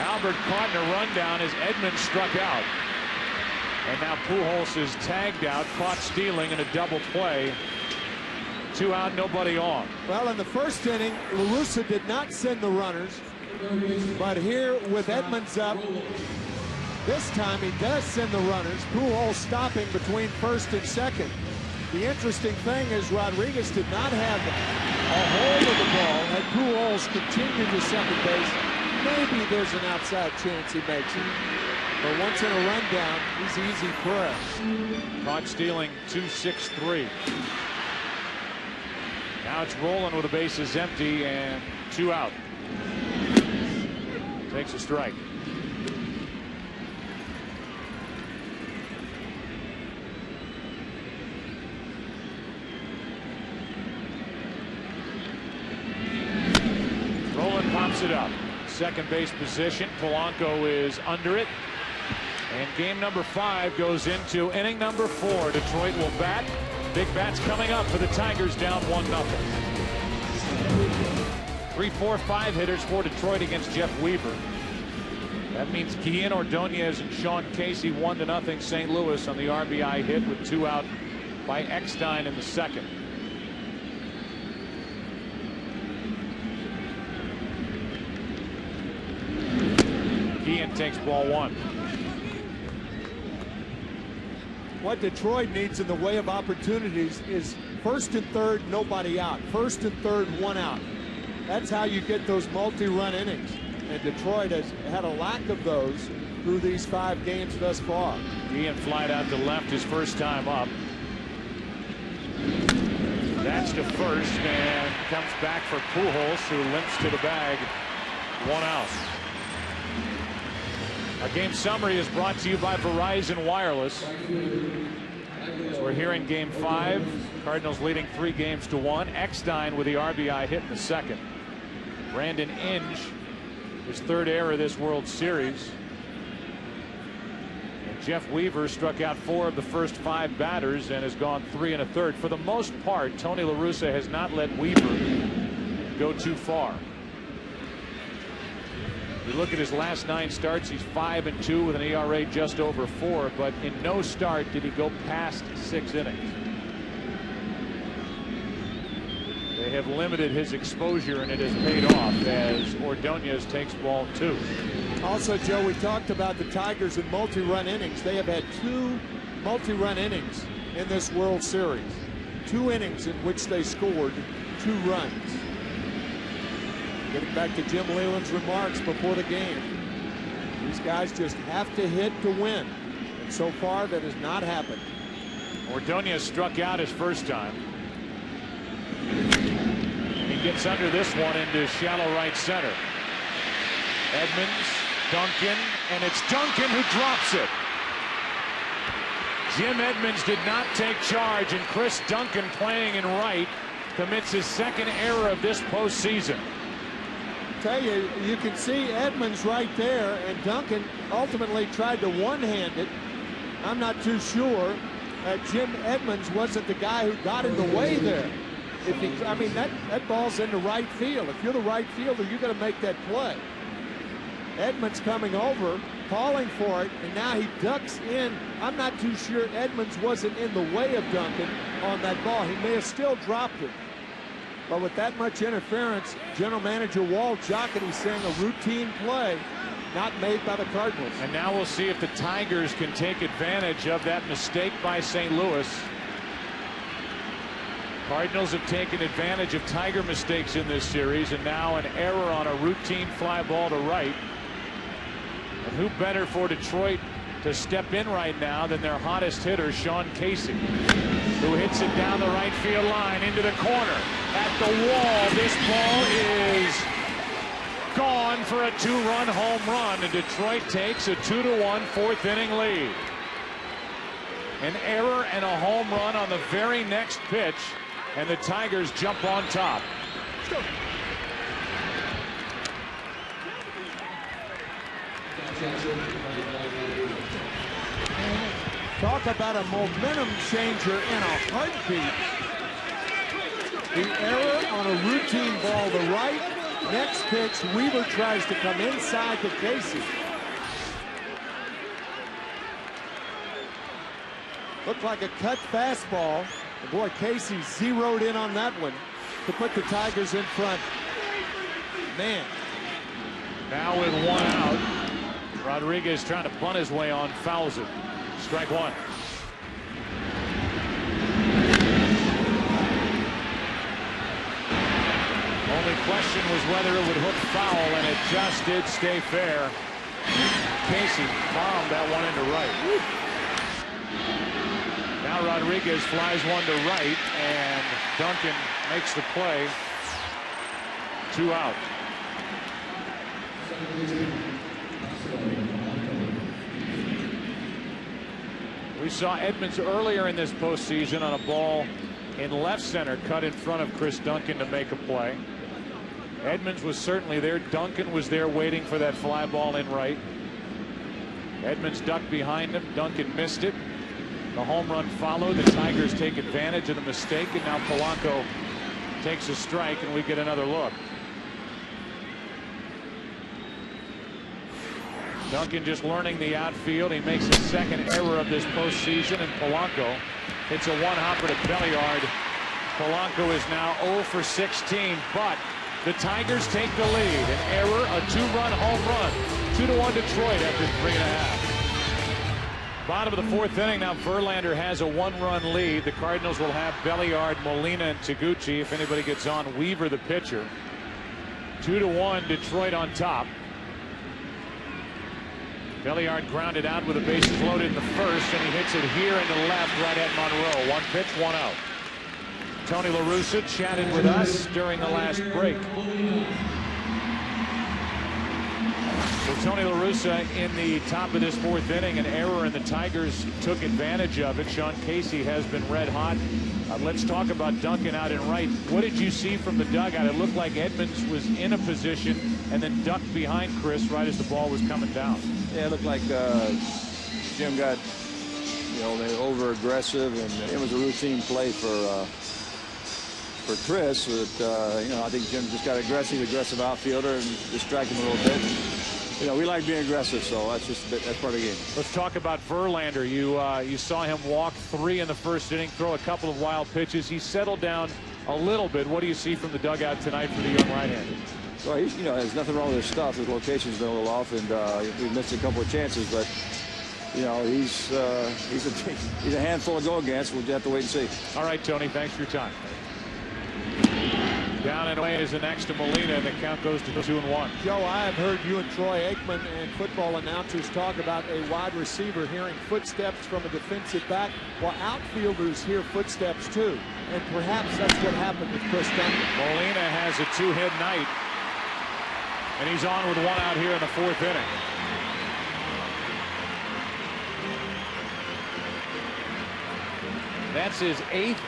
Albert caught in a rundown as Edmonds struck out. And now Pujols is tagged out, caught stealing in a double play. 2 out, nobody on. Well, in the first inning, La Russa did not send the runners, but here with Edmonds up, this time he does send the runners. Pujols stopping between first and second. The interesting thing is Rodriguez did not have a hold of the ball. Had Pujols continued to second base, maybe there's an outside chance he makes it. But once in a rundown, he's easy press. Caught stealing 2-6-3. Now it's rolling with the bases empty and 2 out. Takes a strike. Roland pops it up. Second base position. Polanco is under it. And game number 5 goes into inning number 4. Detroit will bat. Big bats coming up for the Tigers, down 1-0. 3, 4, 5 hitters for Detroit against Jeff Weaver. That means Guillen, Ordonez, and Sean Casey 1-0 St. Louis on the RBI hit with 2 out by Eckstein in the second. Guillen takes ball 1. What Detroit needs in the way of opportunities is first and third, nobody out. First and third, 1 out. That's how you get those multi-run innings. And Detroit has had a lack of those through these 5 games thus far. Guillen flied out to left his first time up. That's to first and comes back for Pujols, who limps to the bag. 1 out. Our game summary is brought to you by Verizon Wireless. As we're here in game 5, Cardinals leading 3 games to 1. Eckstein with the RBI hit in the second. Brandon Inge, his 3rd error this World Series. And Jeff Weaver struck out 4 of the first 5 batters and has gone 3 1/3. For the most part, Tony La Russa has not let Weaver go too far. You look at his last 9 starts, he's 5-2 with an ERA just over 4, but in no start did he go past 6 innings. They have limited his exposure, and it has paid off as Ordonez takes ball 2. Also, Joe, we talked about the Tigers in multi-run innings. They have had 2 multi-run innings in this World Series. 2 innings in which they scored 2 runs. Getting back to Jim Leyland's remarks before the game, these guys just have to hit to win. And so far, that has not happened. Ordonez struck out his first time. He gets under this one into shallow right center. Edmonds, Duncan, and it's Duncan who drops it. Jim Edmonds did not take charge, and Chris Duncan, playing in right, commits his 2nd error of this postseason. Tell you, you can see Edmonds right there, and Duncan ultimately tried to one-hand it. I'm not too sure that Jim Edmonds wasn't the guy who got in the way there. If he, I mean, that ball's into right field. If you're the right fielder, you're going to make that play. Edmonds coming over calling for it, and now he ducks in. I'm not too sure Edmonds wasn't in the way of Duncan on that ball. He may have still dropped it. But with that much interference, General Manager Walt Jocketty saying a routine play not made by the Cardinals. And now we'll see if the Tigers can take advantage of that mistake by St. Louis. Cardinals have taken advantage of Tiger mistakes in this series, and now an error on a routine fly ball to right. And who better for Detroit to step in right now than their hottest hitter, Sean Casey, who hits it down the right field line into the corner at the wall. This ball is gone for a 2-run home run, and Detroit takes a 2-1 fourth inning lead. An error and a home run on the very next pitch, and the Tigers jump on top. Let's go. Talk about a momentum changer in a heartbeat. The error on a routine ball to right. Next pitch, Weaver tries to come inside to Casey. Looked like a cut fastball. And boy, Casey zeroed in on that one to put the Tigers in front. Man. Now with one out, Rodriguez trying to bunt his way on, fouls it. Strike one. Only question was whether it would hook foul, and it just did stay fair. Casey bombed that one into right. Now Rodriguez flies one to right, and Duncan makes the play. 2 out. We saw Edmonds earlier in this postseason on a ball in left center cut in front of Chris Duncan to make a play. Edmonds was certainly there. Duncan was there waiting for that fly ball in right. Edmonds ducked behind him. Duncan missed it. The home run followed. The Tigers take advantage of the mistake, and now Polanco takes a strike, and we get another look. Duncan just learning the outfield. He makes his second error of this postseason, and Polanco hits a one-hopper to Belliard. Polanco is now 0 for 16, but the Tigers take the lead. An error, a 2-run home run. 2-1 Detroit after 3.5. Bottom of the fourth inning now. Verlander has a 1-run lead. The Cardinals will have Belliard, Molina, and Taguchi. If anybody gets on, Weaver the pitcher. 2-1 Detroit on top. Belliard grounded out with the bases loaded in the first, and he hits it here in the left right at Monroe. 1 pitch, 1 out. Tony La Russa chatted with us during the last break. So Tony La Russa in the top of this fourth inning, an error, and the Tigers took advantage of it. Sean Casey has been red hot. Let's talk about Duncan out in right. What did you see from the dugout? It looked like Edmonds was in a position and then ducked behind Chris right as the ball was coming down. Yeah, it looked like Jim got, they over aggressive, and it was a routine play for Chris. But I think Jim just got aggressive outfielder and distracted him a little bit. We like being aggressive, so that's part of the game. Let's talk about Verlander. You saw him walk 3 in the first inning, throw a couple of wild pitches. He settled down a little bit. What do you see from the dugout tonight for the young right-hander? Well, there's nothing wrong with his stuff. His location's been a little off, and we missed a couple of chances, but he's a handful to go against. We'll just have to wait and see. All right, Tony, thanks for your time. Down and away is the next to Molina, and the count goes to 2-1. Joe, I have heard you and Troy Aikman and football announcers talk about a wide receiver hearing footsteps from a defensive back. Well, outfielders hear footsteps too, and perhaps that's what happened with Chris Duncan. Molina has a 2-hit night, and he's on with 1 out here in the fourth inning. That's his 8th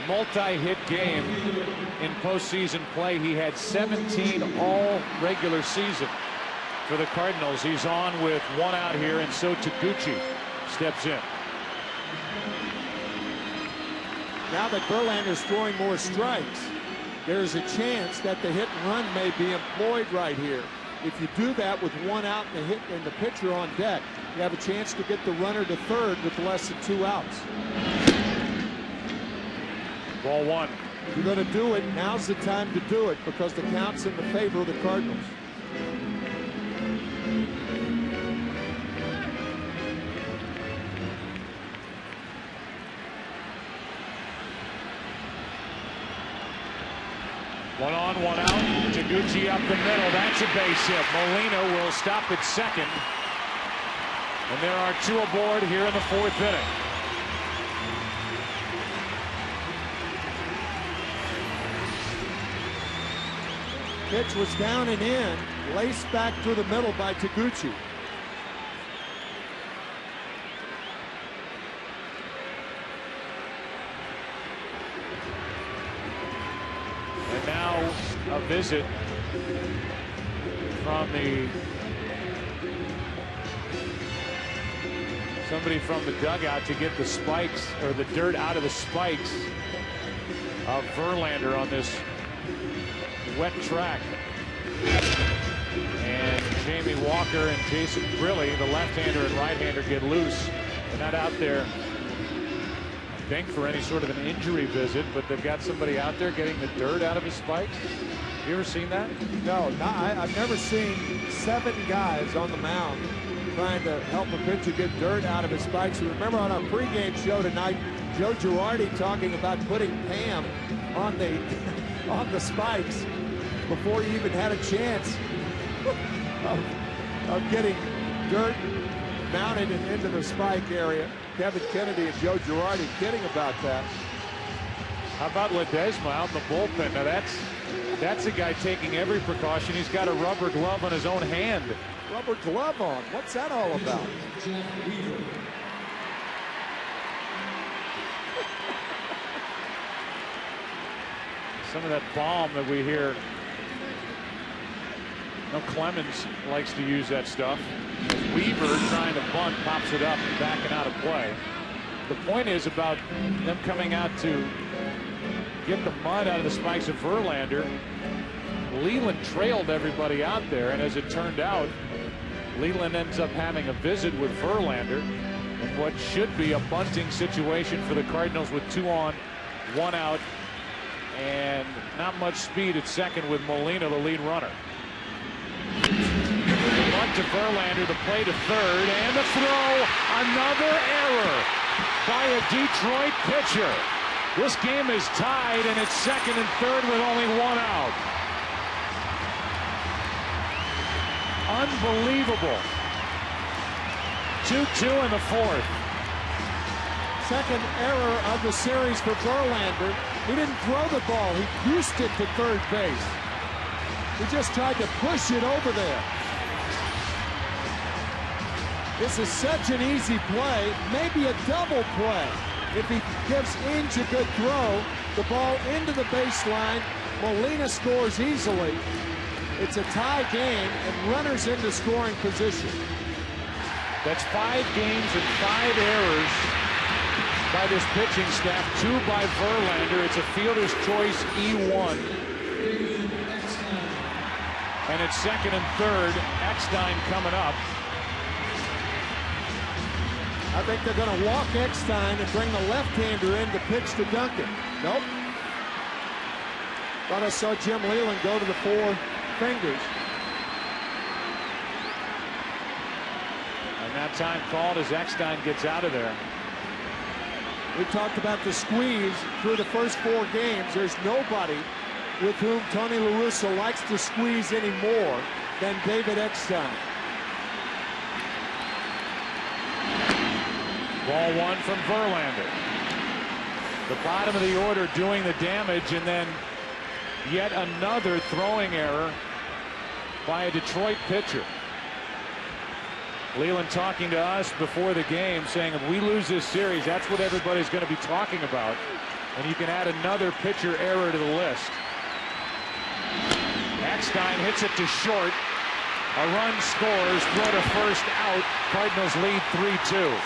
multi-hit game in postseason play. He had 17 all regular season for the Cardinals. He's on with 1 out here, and so Taguchi steps in. Now that Verlander's throwing more strikes, there's a chance that the hit and run may be employed right here. If you do that with 1 out and the pitcher on deck, you have a chance to get the runner to third with less than 2 outs. Ball 1. If you're going to do it, now's the time to do it because the count's in the favor of the Cardinals. One on, 1 out. Taguchi up the middle. That's a base hit. Molina will stop at second. And there are 2 aboard here in the 4th inning. Pitch was down and in, laced back through the middle by Taguchi. And now a visit from somebody from the dugout to get the spikes or the dirt out of the spikes of Verlander on this wet track. And Jamie Walker and Jason Brilli, the left-hander and right-hander, get loose. They're not out there, I think, for any sort of an injury visit, but they've got somebody out there getting the dirt out of his spikes. You ever seen that? No, I've never seen 7 guys on the mound trying to help a pitcher get dirt out of his spikes. You remember on our pregame show tonight, Joe Girardi talking about putting Pam on the spikes before he even had a chance of getting dirt mounted and into the spike area. Kevin Kennedy and Joe Girardi kidding about that. How about Ledesma out in the bullpen? Now that's a guy taking every precaution. He's got a rubber glove on his own hand. Rubber glove on. What's that all about? Some of that bomb that we hear. No, Clemens likes to use that stuff. As Weaver trying to bunt, pops it up and backing out of play. The point is about them coming out to get the mud out of the spikes of Verlander. Leland trailed everybody out there, and as it turned out, Leland ends up having a visit with Verlander in what should be a bunting situation for the Cardinals with 2 on, 1 out, and not much speed at second with Molina, the lead runner. The bunt to Verlander, the play to third, and the throw. Another error by a Detroit pitcher. This game is tied, and it's second and third with only 1 out. Unbelievable. 2-2 in the 4th. Second error of the series for Verlander. He didn't throw the ball. He goosed it to third base. He just tried to push it over there. This is such an easy play, maybe a double play. If he gives Inge a good throw, the ball into the baseline, Molina scores easily. It's a tie game and runners into scoring position. That's 5 games and 5 errors by this pitching staff. 2 by Verlander. It's a fielder's choice E1. And it's second and third. Eckstein coming up. I think they're going to walk Eckstein and bring the left-hander in to pitch to Duncan. Nope. Thought I saw Jim Leland go to the 4 fingers. And that time called as Eckstein gets out of there. We talked about the squeeze through the first 4 games. There's nobody with whom Tony La Russa likes to squeeze any more than David Eckstein. Ball 1 from Verlander. The bottom of the order doing the damage, and then yet another throwing error by a Detroit pitcher. Leland talking to us before the game, saying if we lose this series, that's what everybody's going to be talking about. And you can add another pitcher error to the list. Eckstein hits it to short. A run scores. Throw to first out. Cardinals lead 3-2.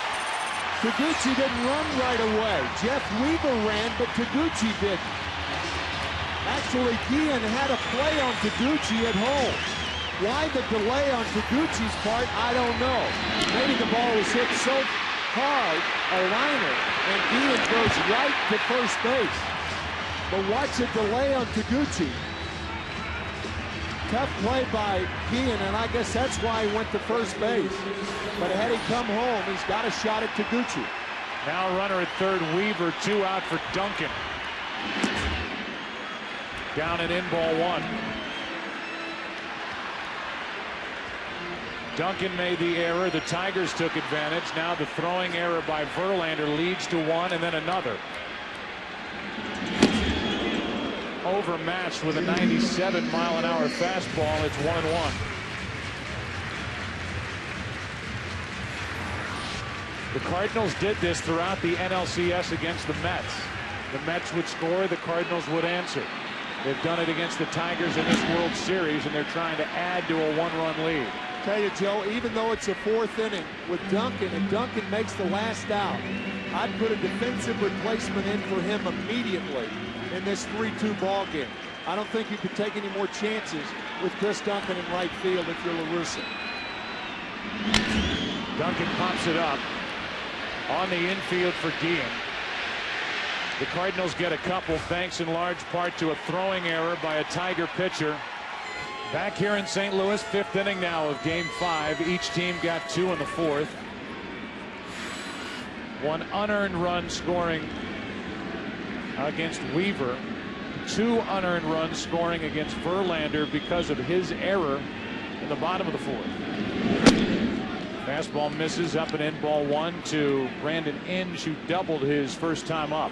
Taguchi didn't run right away. Jeff Weaver ran, but Taguchi didn't. Actually, Guillen had a play on Taguchi at home. Why the delay on Taguchi's part, I don't know. Maybe the ball was hit so hard, a liner, and Ian goes right to first base. But watch the delay on Taguchi. Tough play by Ian, and I guess that's why he went to first base. But had he come home, he's got a shot at Taguchi. Now runner at third, Weaver, 2 out for Duncan. Down and in, ball 1. Duncan made the error. The Tigers took advantage. Now the throwing error by Verlander leads to 1 and then another. Overmatched with a 97-mile-an-hour fastball. It's 1-1. The Cardinals did this throughout the NLCS against the Mets. The Mets would score, the Cardinals would answer. They've done it against the Tigers in this World Series, and they're trying to add to a 1-run lead. Tell you, Joe, even though it's a 4th inning with Duncan, and Duncan makes the last out, I'd put a defensive replacement in for him immediately in this 3-2 ball game. I don't think you could take any more chances with Chris Duncan in right field if you're LaRussa. Duncan pops it up on the infield for Guillen. The Cardinals get a couple thanks in large part to a throwing error by a Tiger pitcher. Back here in St. Louis, 5th inning now of Game 5. Each team got 2 in the 4th. 1 unearned run scoring against Weaver. 2 unearned runs scoring against Verlander because of his error in the bottom of the 4th. Fastball misses, up and in, ball 1 to Brandon Inge, who doubled his first time up.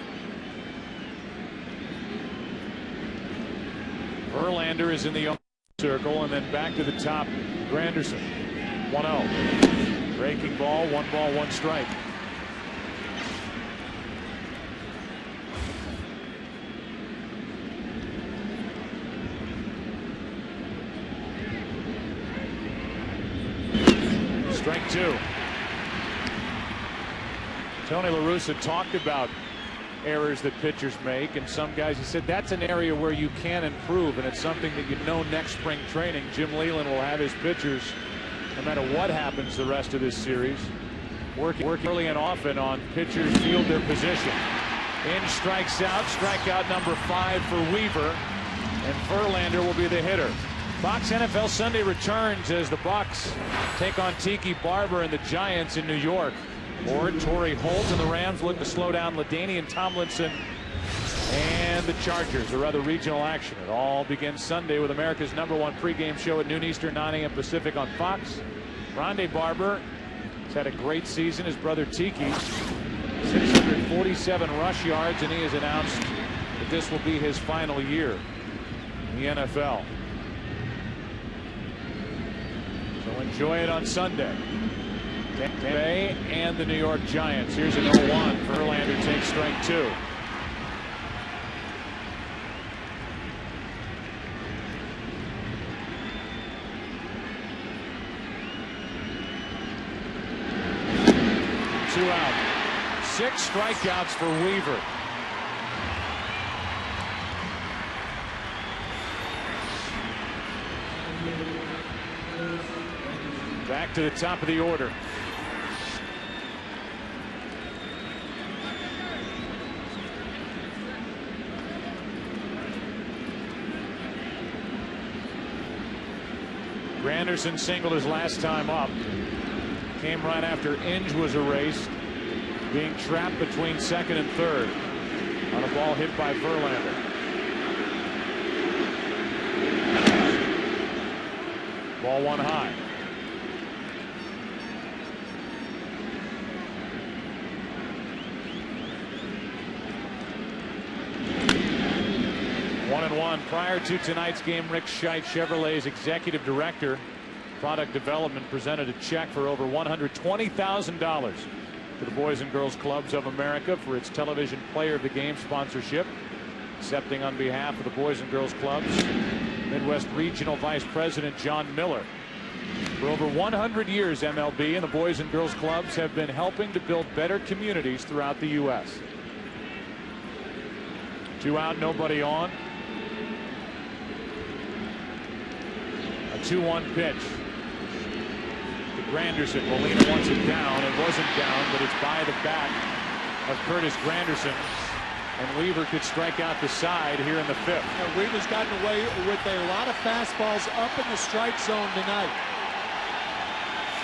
Verlander is in the circle, and then back to the top, Granderson. 1-0. Breaking ball, 1 ball, 1 strike. Strike 2. Tony La Russa talked about errors that pitchers make, and some guys, he said that's an area where you can improve, and it's something that you know next spring training Jim Leyland will have his pitchers, no matter what happens the rest of this series, working early and often on pitchers field their position. Inge strikes out, strikeout number 5 for Weaver, and Verlander will be the hitter. Fox NFL Sunday returns as the Bucs take on Tiki Barber and the Giants in New York. Or Torrey Holt and the Rams look to slow down LaDainian Tomlinson and the Chargers, or other regional action. It all begins Sunday with America's #1 pregame show at noon Eastern, 9 a.m. Pacific on Fox. Rondé Barber has had a great season. His brother Tiki, 647 rush yards, and he has announced that this will be his final year in the NFL. So enjoy it on Sunday. Tampa Bay and the New York Giants. Here's an 0-1. Verlander takes strike 2. Two out. 6 strikeouts for Weaver. Back to the top of the order. Granderson singled his last time up. Came right after Inge was erased, being trapped between second and third on a ball hit by Verlander. Ball 1 high. Prior to tonight's game, Rick Scheit, Chevrolet's executive director, product development, presented a check for over $120,000 to the Boys and Girls Clubs of America for its television player of the game sponsorship. Accepting on behalf of the Boys and Girls Clubs, Midwest Regional Vice President John Miller. For over 100 years, MLB and the Boys and Girls Clubs have been helping to build better communities throughout the U.S. 2 out, nobody on. A 2-1 pitch. To Granderson. Molina wants it down. It wasn't down, but it's by the bat of Curtis Granderson. And Weaver could strike out the side here in the 5th. Now, Weaver's gotten away with a lot of fastballs up in the strike zone tonight.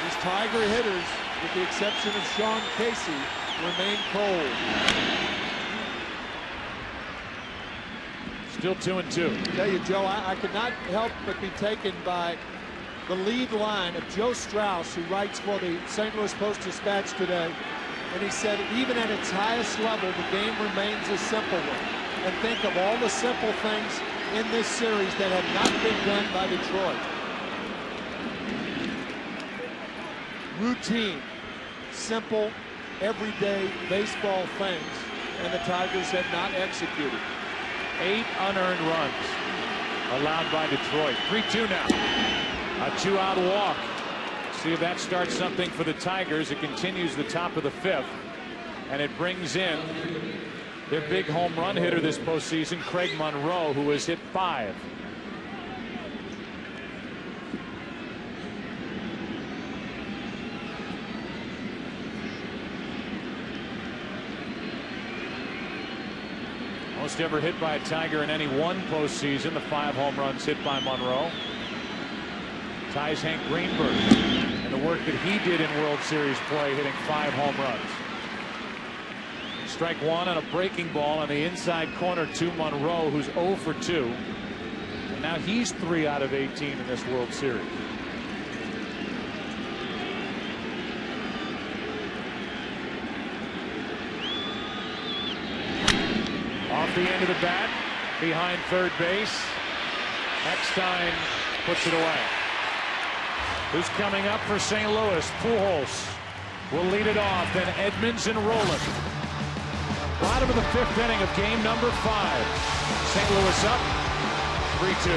These Tiger hitters, with the exception of Sean Casey, remain cold. Still 2-2. I tell you, Joe, I could not help but be taken by the lead line of Joe Strauss, who writes for the St. Louis Post-Dispatch today. And he said, even at its highest level, the game remains a simple one. And think of all the simple things in this series that have not been done by Detroit. Routine, simple, everyday baseball things, and the Tigers have not executed. 8 unearned runs allowed by Detroit. 3-2 now. A 2-out walk. See if that starts something for the Tigers. It continues the top of the 5th, and it brings in their big home run hitter this postseason, Craig Monroe, who has hit 5. Most ever hit by a Tiger in any one postseason. The 5 home runs hit by Monroe. Ties Hank Greenberg and the work that he did in World Series play, hitting 5 home runs. Strike 1 on a breaking ball on the inside corner to Monroe, who's 0 for 2. And now he's 3 out of 18 in this World Series. Off the end of the bat, behind third base. Eckstein puts it away. Who's coming up for St. Louis? Pujols will lead it off. Then Edmonds and Rowland. Bottom of the 5th inning of game number 5. St. Louis up 3-2.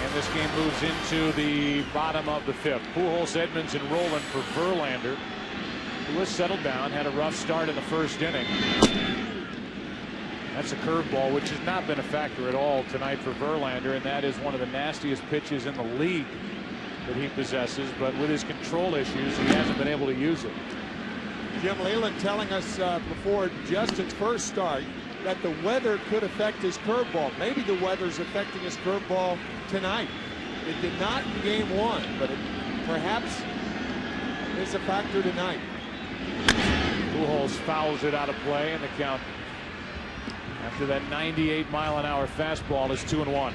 And this game moves into the bottom of the 5th. Pujols, Edmonds, and Rowland for Verlander, who has settled down, had a rough start in the 1st inning. That's a curveball, which has not been a factor at all tonight for Verlander, and that is one of the nastiest pitches in the league that he possesses, but with his control issues, he hasn't been able to use it. Jim Leyland telling us before Justin's first start that the weather could affect his curveball. Maybe the weather's affecting his curveball tonight. It did not in game 1, but it perhaps is a factor tonight. Pujols fouls it out of play, and the count after that 98-mile-an-hour fastball is 2-1.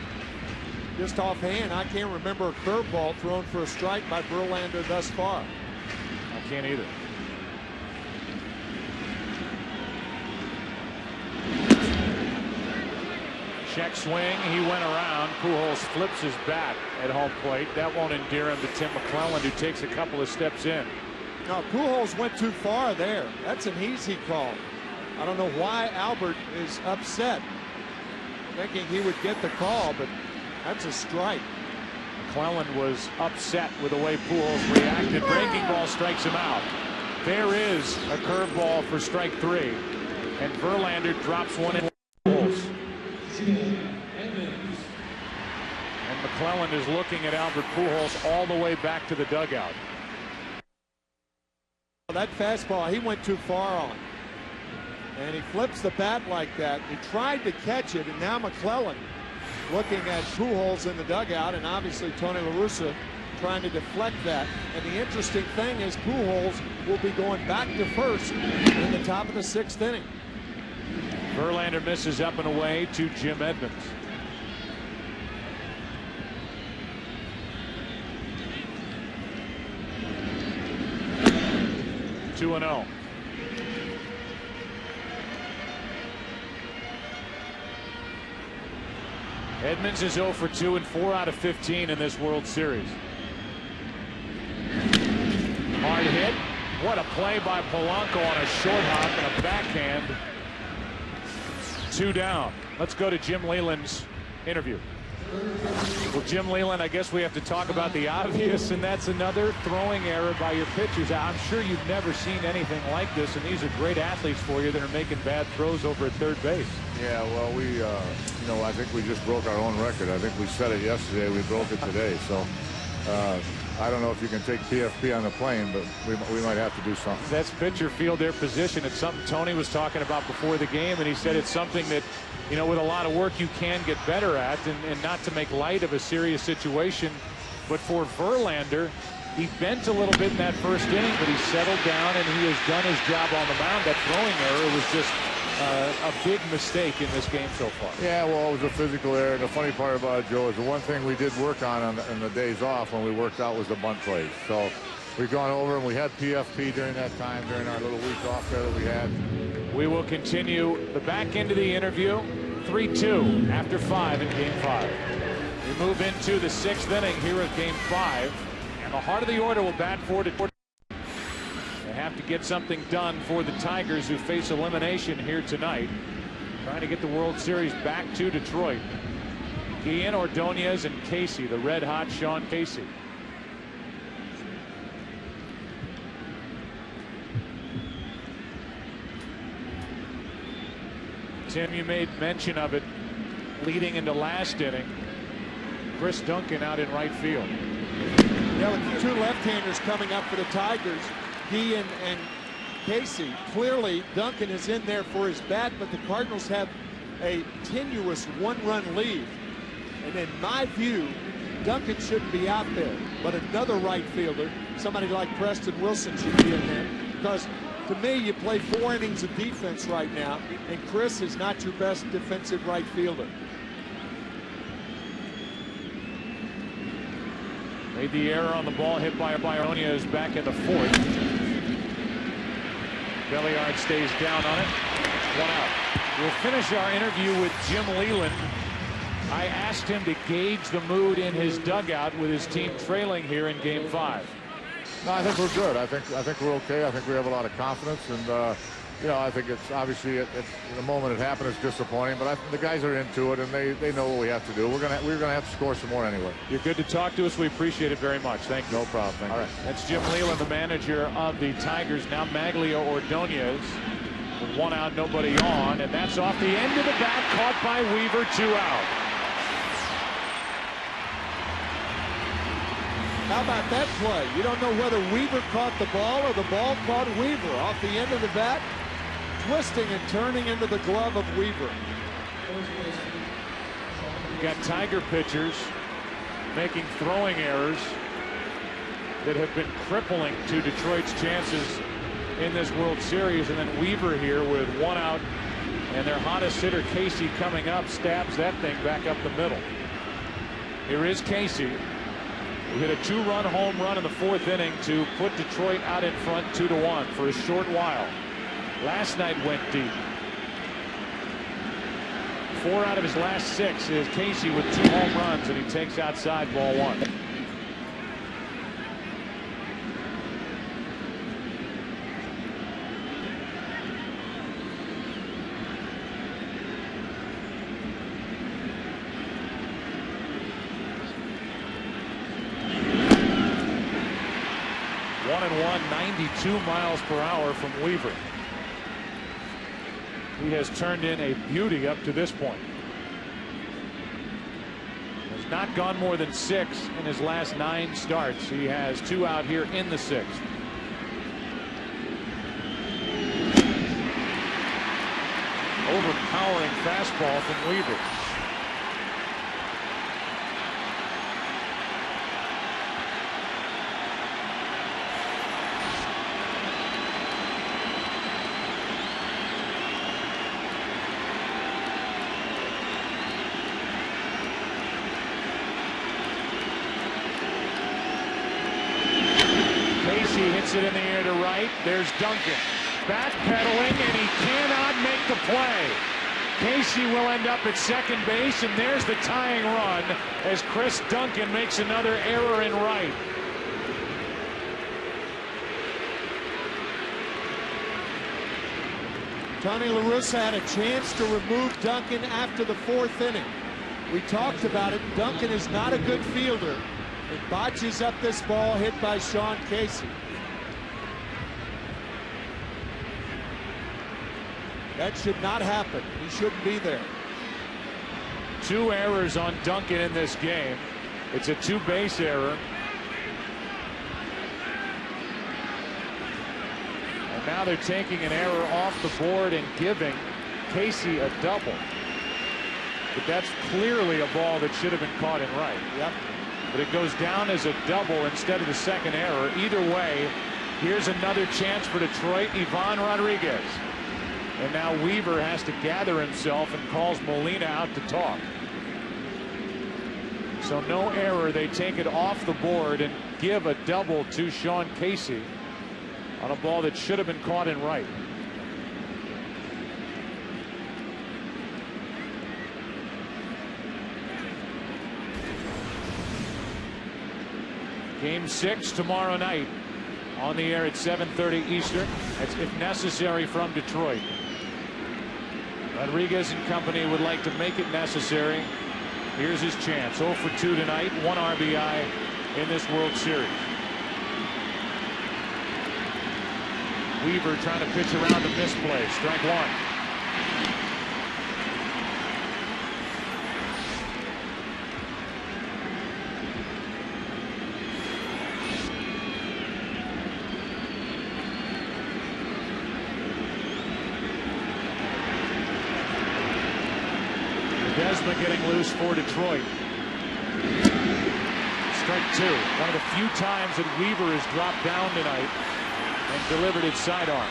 Just offhand, I can't remember a curveball thrown for a strike by Verlander thus far. I can't either. Check swing. He went around. Pujols flips his bat at home plate. That won't endear him to Tim McClelland, who takes a couple of steps in. No, Pujols went too far there. That's an easy call. I don't know why Albert is upset, thinking he would get the call, but that's a strike. McClelland was upset with the way Pujols reacted. Breaking ball strikes him out. There is a curveball for strike 3, and Verlander drops one in. Pujols. And McClelland is looking at Albert Pujols all the way back to the dugout. That fastball, he went too far on. And he flips the bat like that. He tried to catch it, and now McClelland looking at Pujols in the dugout, and obviously Tony La Russa trying to deflect that. And the interesting thing is Pujols will be going back to first in the top of the 6th inning. Verlander misses up and away to Jim Edmonds. Two and 0. Edmonds is 0 for 2 and 4 out of 15 in this World Series. Hard hit. What a play by Polanco on a short hop and a backhand. 2 down. Let's go to Jim Leyland's interview. Well, Jim Leyland, I guess we have to talk about the obvious, and that's another throwing error by your pitchers. I'm sure you've never seen anything like this, and these are great athletes for you that are making bad throws over at third base. Yeah, well, we, you know, I think we just broke our own record. I think we said it yesterday. We broke it today. So I don't know if you can take PFP on the plane, but we might have to do something. That's pitcher field their position. It's something Tony was talking about before the game, and he said it's something that, you know, with a lot of work you can get better at, and not to make light of a serious situation. But for Verlander, he bent a little bit in that first inning, but he settled down and he has done his job on the mound. That throwing error was just a big mistake in this game so far. Yeah, well, it was a physical error. And the funny part about it, Joe, is the one thing we did work on the days off when we worked out was the bunt plays. So we've gone over and we had PFP during that time, during our little week off there that we had. We will continue the back end of the interview. 3-2 after 5 in Game 5. We move into the 6th inning here of Game 5, and the heart of the order will bat for Detroit. They have to get something done for the Tigers, who face elimination here tonight, trying to get the World Series back to Detroit. Ian, Ordonez, and Casey, the red-hot Sean Casey. Tim, you made mention of it leading into last inning. Chris Duncan out in right field. Yeah, with the two left-handers coming up for the Tigers, he and Casey. Clearly, Duncan is in there for his bat, but the Cardinals have a tenuous one-run lead. And in my view, Duncan shouldn't be out there, but another right fielder, somebody like Preston Wilson, should be in there, because to me, you play 4 innings of defense right now, and Chris is not your best defensive right fielder. Made the error on the ball hit by Ordonez back in the 4th. BELLIARD stays down on it. 1 out. We'll finish our interview with Jim Leyland. I asked him to gauge the mood in his dugout with his team trailing here in Game 5. No, I think we're good. I think we're okay. I think we have a lot of confidence, and you know, I think it's obviously at the moment it happened, it's disappointing, but the guys are into it and they know what we have to do. We're gonna have to score some more anyway. You're good to talk to us. We appreciate it very much. Thank you. No problem. Thank you. All right, that's Jim Leyland, the manager of the Tigers. Now Maglio Ordonez with 1 out, nobody on, and that's off the end of the bat, caught by Weaver. 2 out. How about that play? You don't know whether Weaver caught the ball or the ball caught Weaver. Off the end of the bat, twisting and turning into the glove of Weaver. You got Tiger pitchers making throwing errors that have been crippling to Detroit's chances in this World Series, and then Weaver here with 1 out, and their hottest hitter Casey coming up stabs that thing back up the middle. Here is Casey, who hit a 2-run home run in the 4th inning to put Detroit out in front 2-1 for a short while. Last night went deep. 4 out of his last 6 is Casey with 2 home runs, and he takes outside, ball 1. And 92 miles per hour from Weaver. He has turned in a beauty up to this point. Has not gone more than 6 in his last 9 starts. He has 2 out here in the 6th. Overpowering fastball from Weaver. Hits it in the air to right. There's Duncan backpedaling, and he cannot make the play. Casey will end up at second base, and there's the tying run as Chris Duncan makes another error in right. Tony La Russa had a chance to remove Duncan after the 4th inning. We talked about it. Duncan is not a good fielder. It botches up this ball hit by Sean Casey. That should not happen. He shouldn't be there. 2 errors on Duncan in this game. It's a 2-base error. And now they're taking an error off the board and giving Casey a double. But that's clearly a ball that should have been caught in right. Yep. But it goes down as a double instead of the second error. Either way, here's another chance for Detroit. Ivan Rodriguez. And now Weaver has to gather himself and calls Molina out to talk. So no error. They take it off the board and give a double to Sean Casey on a ball that should have been caught in right. Game 6 tomorrow night on the air at 7:30 Eastern. That's if necessary from Detroit. Rodriguez and company would like to make it necessary. Here's his chance. 0 for 2 tonight. 1 RBI in this World Series. Weaver trying to pitch around a misplay. Strike 1. Desmond getting loose for Detroit. Strike 2. One of the few times that Weaver has dropped down tonight and delivered it sidearm.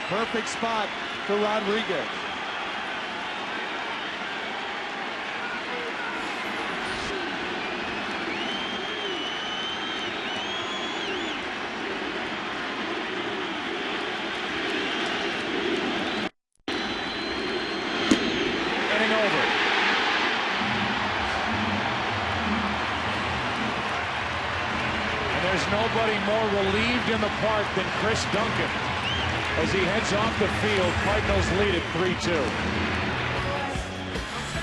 Perfect spot for Rodriguez. Nobody more relieved in the park than Chris Duncan as he heads off the field. Cardinals lead it 3-2.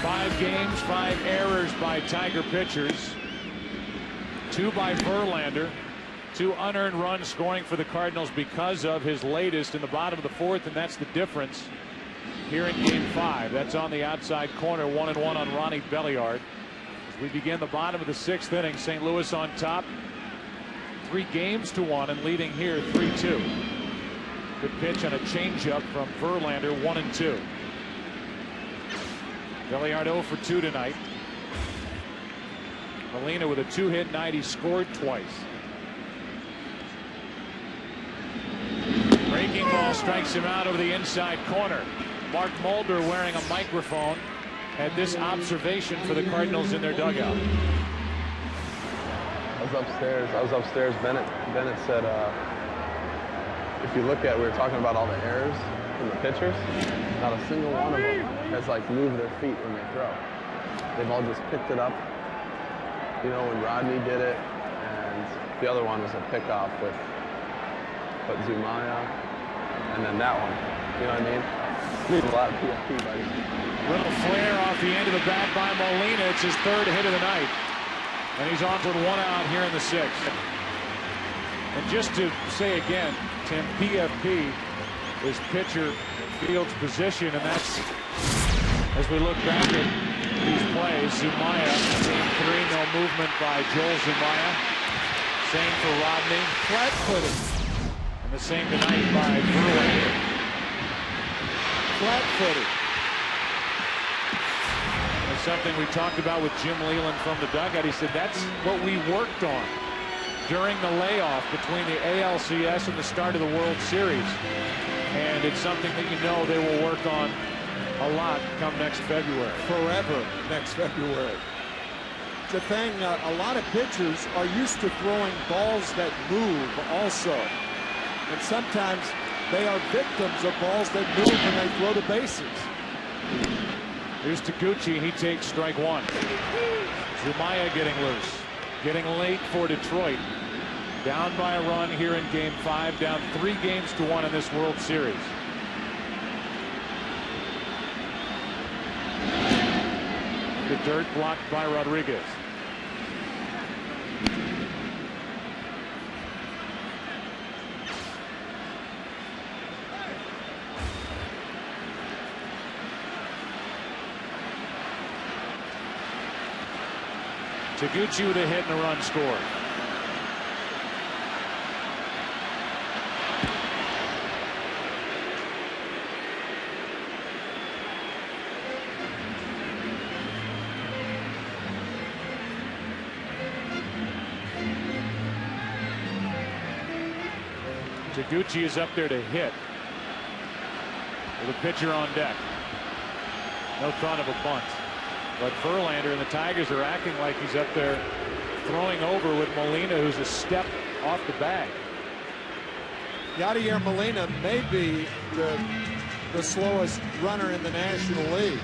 5 games, 5 errors by Tiger pitchers. 2 by Verlander. 2 unearned runs scoring for the Cardinals because of his latest in the bottom of the 4th, and that's the difference here in Game 5. That's on the outside corner. 1-1 on Ronnie Belliard. As we begin the bottom of the 6th inning, St. Louis on top. 3 games to 1 and leading here 3-2. Good pitch on a changeup from Verlander. 1-2. Belliard 0 for 2 tonight. Molina with a 2-hit night. He scored twice. Breaking ball strikes him out over the inside corner. Mark Mulder wearing a microphone had this observation for the Cardinals in their dugout. I was upstairs. Bennett said, if you look at, we were talking about all the errors from the pitchers. Not a single one of them has like moved their feet when they throw. They've all just picked it up. You know, when Rodney did it, and the other one was a pickoff with Zumaya, and then that one. You know what I mean? Needs a lot of PFP, buddy. Little flare off the end of the bat by Molina. It's his 3rd hit of the night. And he's on with 1 out here in the 6th. And just to say again, Tim, PFP is pitcher field's position, and that's, as we look back at these plays, Zumaya, game 3, no movement by Joel Zumaya. Same for Rodney. Flat-footed. And the same tonight by Verlander. Flat-footed. Something we talked about with Jim Leland from the dugout. He said that's what we worked on during the layoff between the ALCS and the start of the World Series. And it's something that you know they will work on a lot come next February. Forever next February. The thing, a lot of pitchers are used to throwing balls that move also. And sometimes they are victims of balls that move when they throw the bases. Here's Taguchi. He takes strike 1. Zumaya getting loose. Getting late for Detroit. Down by a run here in Game 5. Down 3 games to 1 in this World Series. the dirt, blocked by Rodriguez. Taguchi with a hit and a run scored. Taguchi is up there to hit with a pitcher on deck. No thought of a bunt. But Verlander and the Tigers are acting like he's up there throwing over with Molina, who's a step off the bag. Yadier Molina may be the slowest runner in the National League.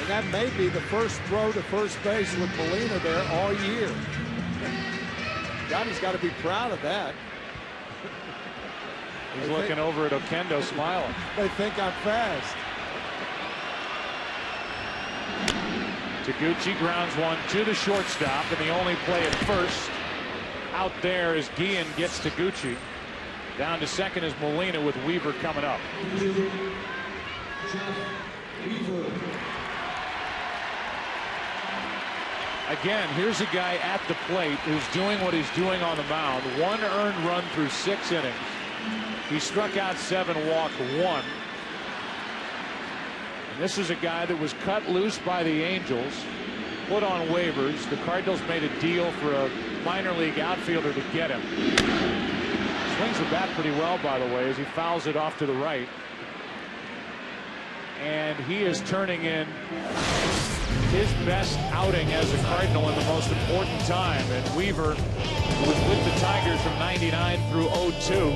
And that may be the first throw to first base with Molina there all year. Yadi's got to be proud of that. He's looking over at Oquendo, smiling. They think I'm fast. Taguchi grounds one to the shortstop, and the only play at first out there is Guillen gets Taguchi. Down to second is Molina with Weaver coming up. Again, here's a guy at the plate who's doing what he's doing on the mound. 1 earned run through 6 innings. He struck out 7, walked 1. This is a guy that was cut loose by the Angels, put on waivers. The Cardinals made a deal for a minor league outfielder to get him. Swings the bat pretty well, by the way, as he fouls it off to the right. And he is turning in his best outing as a Cardinal in the most important time. And Weaver was with the Tigers from '99 through '02,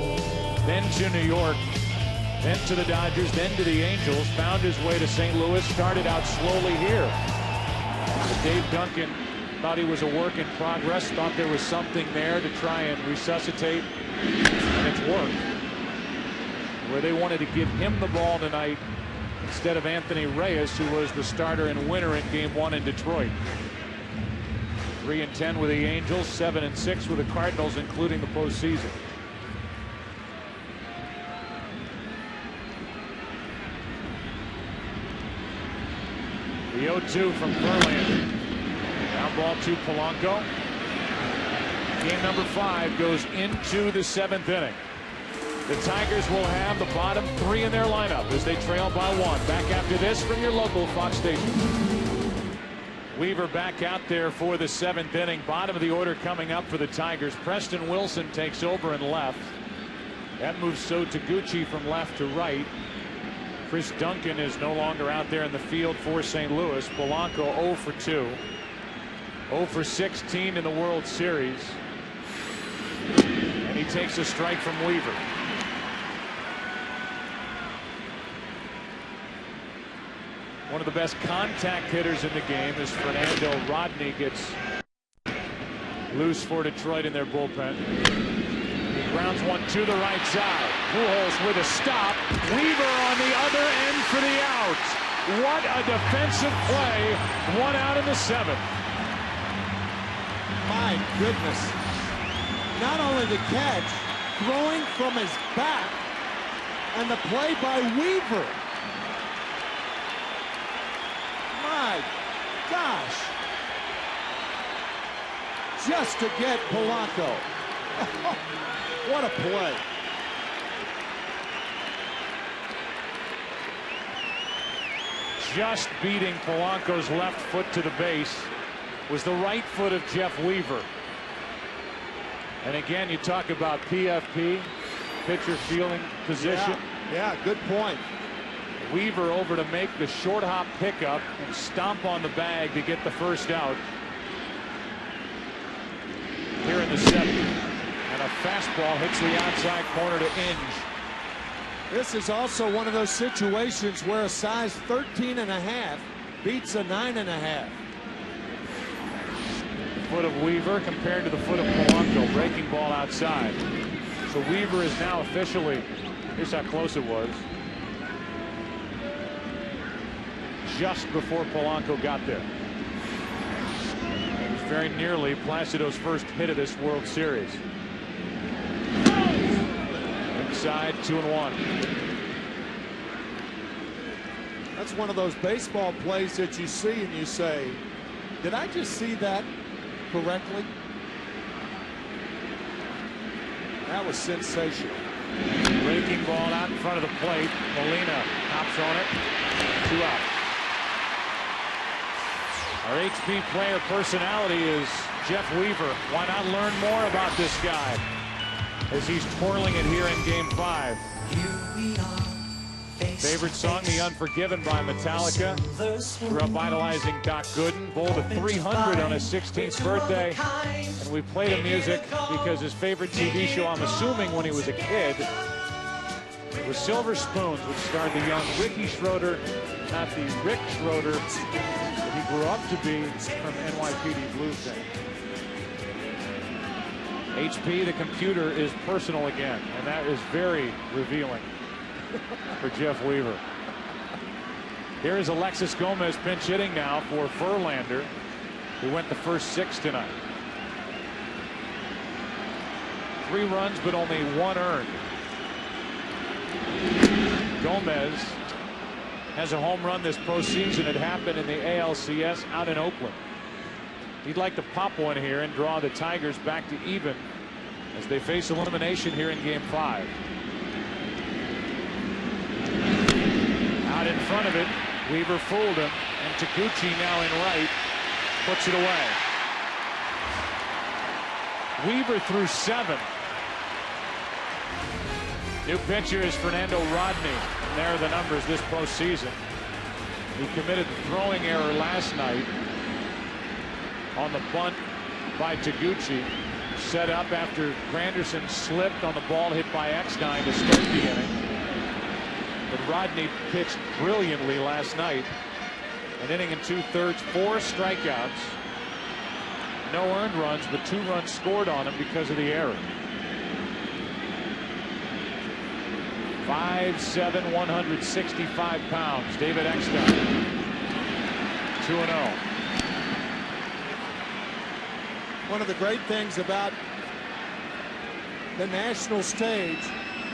then to New York, then to the Dodgers, then to the Angels, found his way to St. Louis, started out slowly here. But Dave Duncan thought he was a work in progress, thought there was something there to try and resuscitate, and it's worked. Where they wanted to give him the ball tonight instead of Anthony Reyes, who was the starter and winner in Game 1 in Detroit. 3-10 with the Angels, 7-6 with the Cardinals, including the postseason. The 0-2 from Verlander. Down ball to Polanco. Game number 5 goes into the 7th inning. The Tigers will have the bottom 3 in their lineup as they trail by 1. Back after this from your local Fox station. Weaver back out there for the 7th inning. Bottom of the order coming up for the Tigers. Preston Wilson takes over in left. That moves So Taguchi from left to right. Chris Duncan is no longer out there in the field for St. Louis. Polanco 0 for 2. 0 for 16 in the World Series. And he takes a strike from Weaver. One of the best contact hitters in the game is Fernando Rodney. Gets loose for Detroit in their bullpen. He grounds one to the right side. Pujols with a stop. Weaver on the other end for the out. What a defensive play. 1 out in the 7th. My goodness. Not only the catch, throwing from his back, and the play by Weaver. My gosh. Just to get Polanco. What a play. Just beating Polanco's left foot to the base was the right foot of Jeff Weaver. And again, you talk about PFP, pitcher fielding position. Yeah, good point. Weaver over to make the short hop pickup and stomp on the bag to get the first out here in the 7th. And a fastball hits the outside corner to Inge. This is also one of those situations where a size 13.5 beats a 9.5. Foot of Weaver compared to the foot of Polanco. Breaking ball outside. So Weaver is now officially, here's how close it was. just before Polanco got there. It was very nearly Placido's first hit of this World Series. Inside, 2-1. That's one of those baseball plays that you see and you say, did I just see that correctly? That was sensational. Breaking ball out in front of the plate. Molina hops on it. 2 out. Our HP player personality is Jeff Weaver. Why not learn more about this guy as he's twirling it here in Game 5? Favorite song, The Unforgiven by Metallica. Grew up idolizing Doc Gooden. Bowled a 300 on his 16th birthday. And we played him music because his favorite TV show, I'm assuming when he was a kid, was Silver Spoons, which starred the young Ricky Schroeder, not the Rick Schroeder that he grew up to be from NYPD Blue fame. HP, the computer, is personal again, and that is very revealing for Jeff Weaver. Here is Alexis Gomez pinch hitting now for Verlander, who went the first 6 tonight. 3 runs, but only 1 earned. Gomez has a home run this postseason. It happened in the ALCS out in Oakland. He'd like to pop one here and draw the Tigers back to even as they face elimination here in Game 5. Out in front of it, Weaver fooled him, and Taguchi now in right puts it away. Weaver threw 7. New pitcher is Fernando Rodney. And there are the numbers this postseason. He committed the throwing error last night on the bunt by Taguchi. Set up after Granderson slipped on the ball hit by Eckstein to start the inning. But Rodney pitched brilliantly last night. An inning and 2/3, 4 strikeouts. No earned runs, but 2 runs scored on him because of the error. 5'7", 165 pounds. David Eckstein. 2-0. One of the great things about the national stage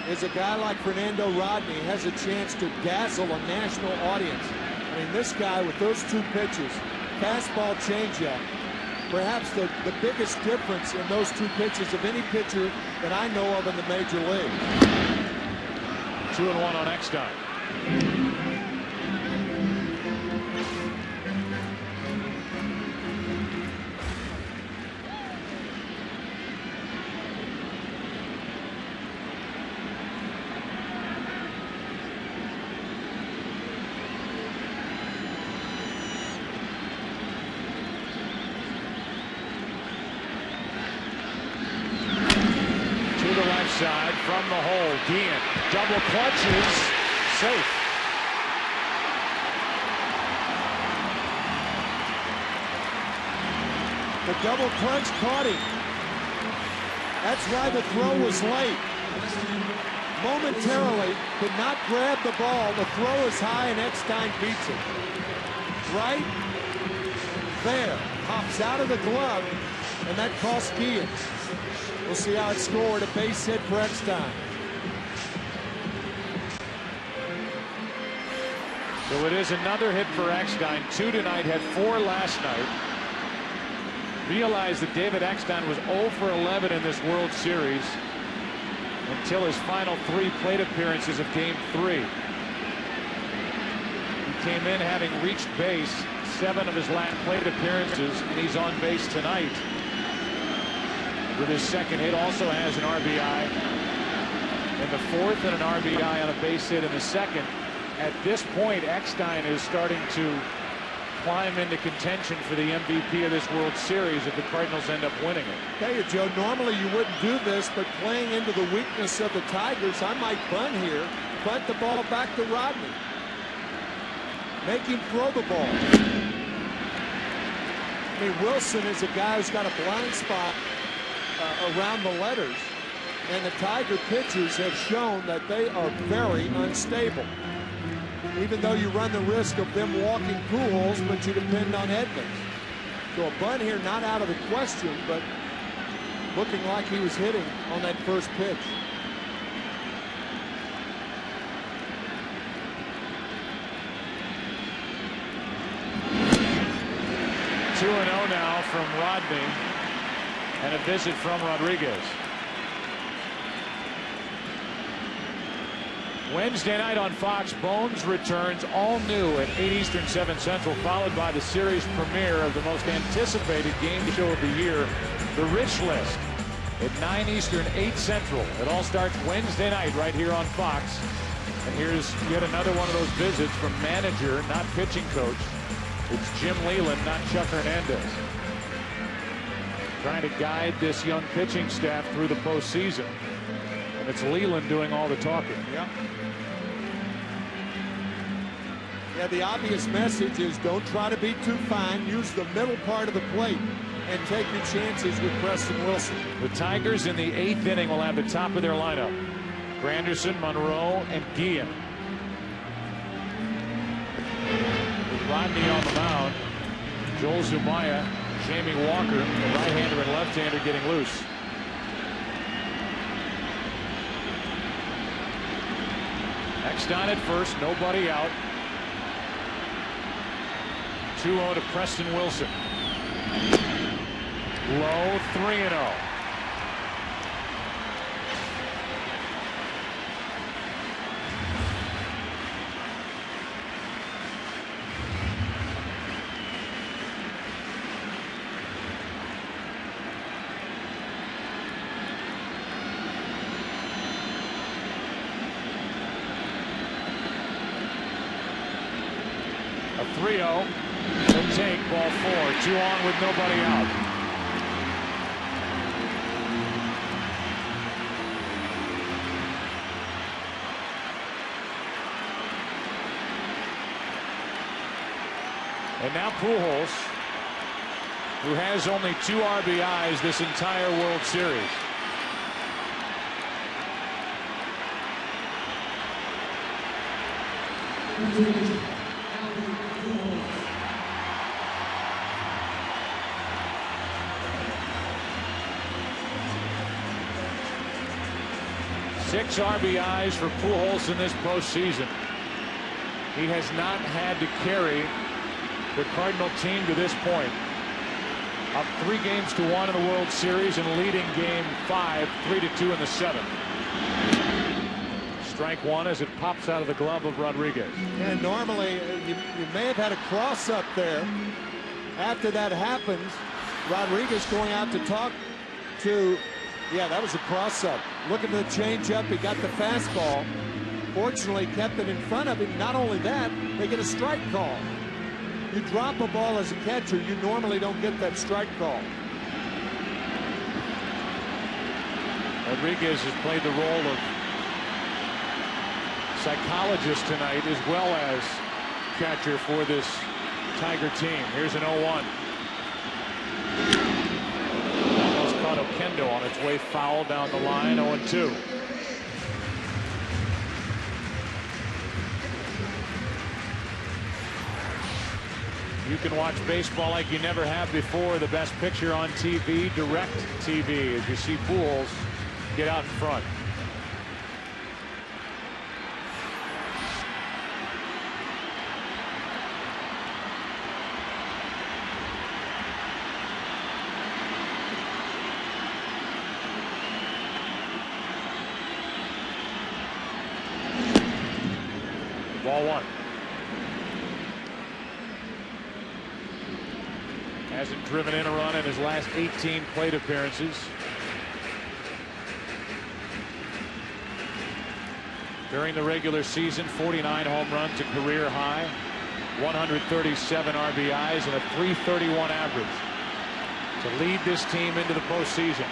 is a guy like Fernando Rodney has a chance to dazzle a national audience. I mean, this guy with those 2 pitches, fastball, changeup, perhaps the biggest difference in those 2 pitches of any pitcher that I know of in the major league. 2-1 on Eckstein. Side from the hole. Guillen double clutches, safe. The double clutch caught him. That's why the throw was late. Momentarily could not grab the ball. The throw is high and Eckstein beats it. Right there, hops out of the glove, and that cost Guillen. We'll see how it's scored. A base hit for Eckstein. So it is another hit for Eckstein. 2 tonight, had 4 last night. Realized that David Eckstein was 0 for 11 in this World Series until his final 3 plate appearances of Game 3. He came in having reached base 7 of his last plate appearances, and he's on base tonight. With his second hit, also has an RBI in the 4th and an RBI on a base hit in the 2nd. At this point, Eckstein is starting to climb into contention for the MVP of this World Series if the Cardinals end up winning it. Tell you, Joe, normally you wouldn't do this, but playing into the weakness of the Tigers, I might bunt here, bunt the ball back to Rodney. Make him throw the ball. I mean, Wilson is a guy who's got a blind spot around the letters, and the Tiger pitchers have shown that they are very unstable. even though you run the risk of them walking Pujols, but you depend on Edmonds. So a bunt here, not out of the question, but looking like he was hitting on that first pitch. 2-0 now from Rodney, and a visit from Rodriguez. Wednesday night on Fox, Bones returns all new at 8 Eastern, 7 Central, followed by the series premiere of the most anticipated game show of the year, The Rich List, at 9 Eastern, 8 Central. It all starts Wednesday night right here on Fox. And here's yet another one of those visits from manager, not pitching coach. It's Jim Leyland, not Chuck Hernandez. Trying to guide this young pitching staff through the postseason. And it's Leyland doing all the talking. Yeah. Yeah, the obvious message is don't try to be too fine. Use the middle part of the plate and take your chances with Preston Wilson. The Tigers in the 8th inning will have the top of their lineup. Granderson, Monroe, and Guillen. With Rodney on the mound, Joel Zumaya, Jamie Walker, the right-hander and left-hander getting loose. Eckstein at first, nobody out. 2-0 to Preston Wilson. Low, 3-0. A 3-0. He'll take ball 4. 2 on with nobody out. And now Pujols, who has only 2 RBIs this entire World Series. Six RBIs for Pujols in this postseason. He has not had to carry the Cardinal team to this point. Up 3-1 in the World Series and leading Game 5, 3-2 in the 7th. Strike 1 as it pops out of the glove of Rodriguez. And normally you may have had a cross up there. After that happens, Rodriguez going out to talk to, yeah, that was a cross up. Looking at the changeup, he got the fastball. Fortunately, kept it in front of him. Not only that, they get a strike call. You drop a ball as a catcher, you normally don't get that strike call. Rodriguez has played the role of psychologist tonight as well as catcher for this Tiger team. Here's an 0-1. Almost caught Oquendo on its way foul down the line. 0-2. You can watch baseball like you never have before. The best picture on TV, Direct TV, as you see Pujols get out in front. Ball 1. Hasn't driven in a run in his last 18 plate appearances. During the regular season, 49 home runs, a career high, 137 RBIs, and a .331 average to lead this team into the postseason.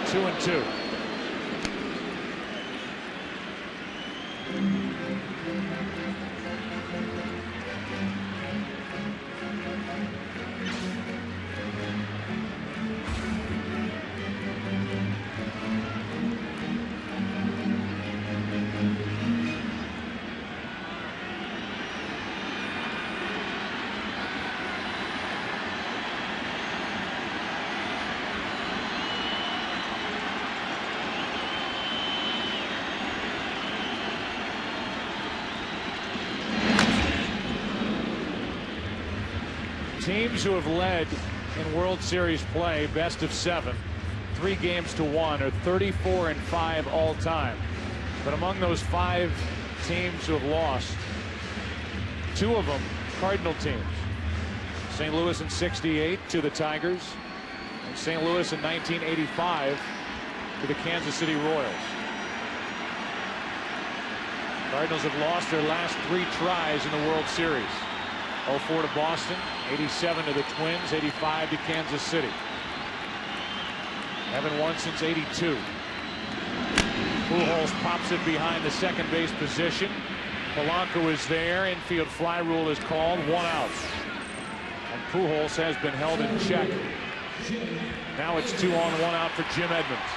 Two and 2. Teams who have led in World Series play, best of 7, 3 games to 1, are 34-5 all time. But among those 5 teams who have lost, 2 of them Cardinal teams. St. Louis in '68 to the Tigers, and St. Louis in 1985 to the Kansas City Royals. Cardinals have lost their last 3 tries in the World Series. 04 to Boston, 87 to the Twins, 85 to Kansas City. Haven't won since '82. Pujols pops it behind the second base position. Polanco is there. Infield fly rule is called. 1 out. And Pujols has been held in check. Now it's 2 on, 1 out for Jim Edmonds.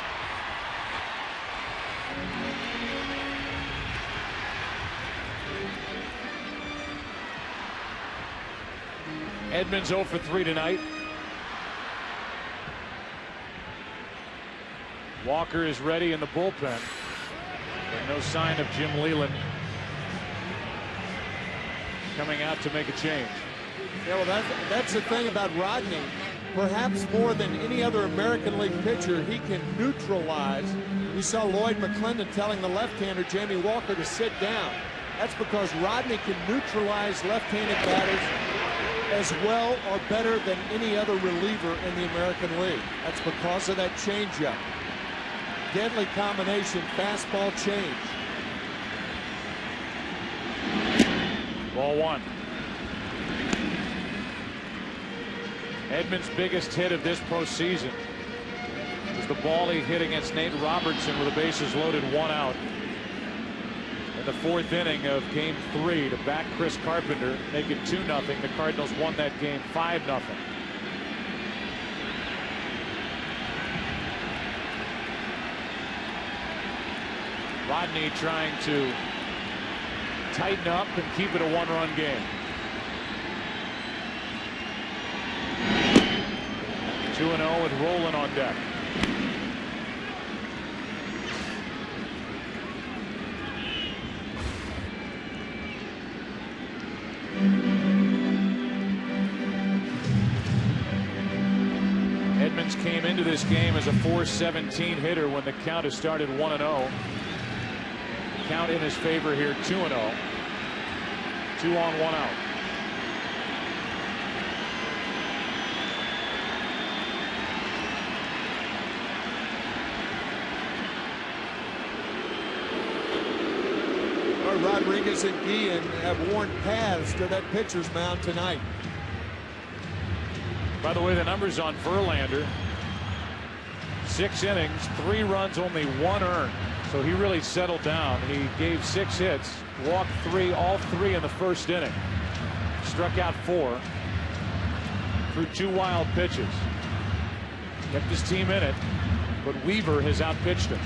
Edmonds 0 for 3 tonight. Walker is ready in the bullpen. But no sign of Jim Leyland coming out to make a change. Yeah, well, that's the thing about Rodney. Perhaps more than any other American League pitcher, he can neutralize. We saw Lloyd McClendon telling the left-hander Jamie Walker to sit down. That's because Rodney can neutralize left-handed batters as well or better than any other reliever in the American League. That's because of that changeup. Deadly combination, fastball change. Ball 1. Edmonds' biggest hit of this postseason was the ball he hit against Nate Robertson with the bases loaded, 1 out. In the 4th inning of Game 3 to back Chris Carpenter, make it 2-0. The Cardinals won that game 5-0. Rodney trying to tighten up and keep it a 1-run game. 2-0 with Rolen on deck. Edmonds came into this game as a .417 hitter when the count has started 1-0. Count in his favor here, 2-0. 2 on, 1 out. Rodriguez and Guillen have worn paths to that pitcher's mound tonight. By the way, the numbers on Verlander: 6 innings, 3 runs, only 1 earned. So he really settled down. He gave 6 hits, walked 3, all 3 in the 1st inning. Struck out 4, threw 2 wild pitches. Kept his team in it, but Weaver has outpitched him.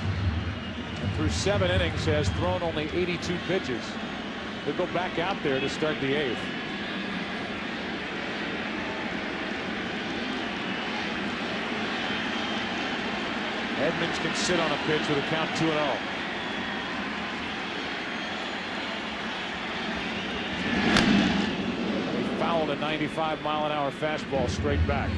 And through 7 innings has thrown only 82 pitches. He'll go back out there to start the 8th. Edmonds can sit on a pitch with a count 2-0. He fouled a 95-mile-an-hour fastball straight back.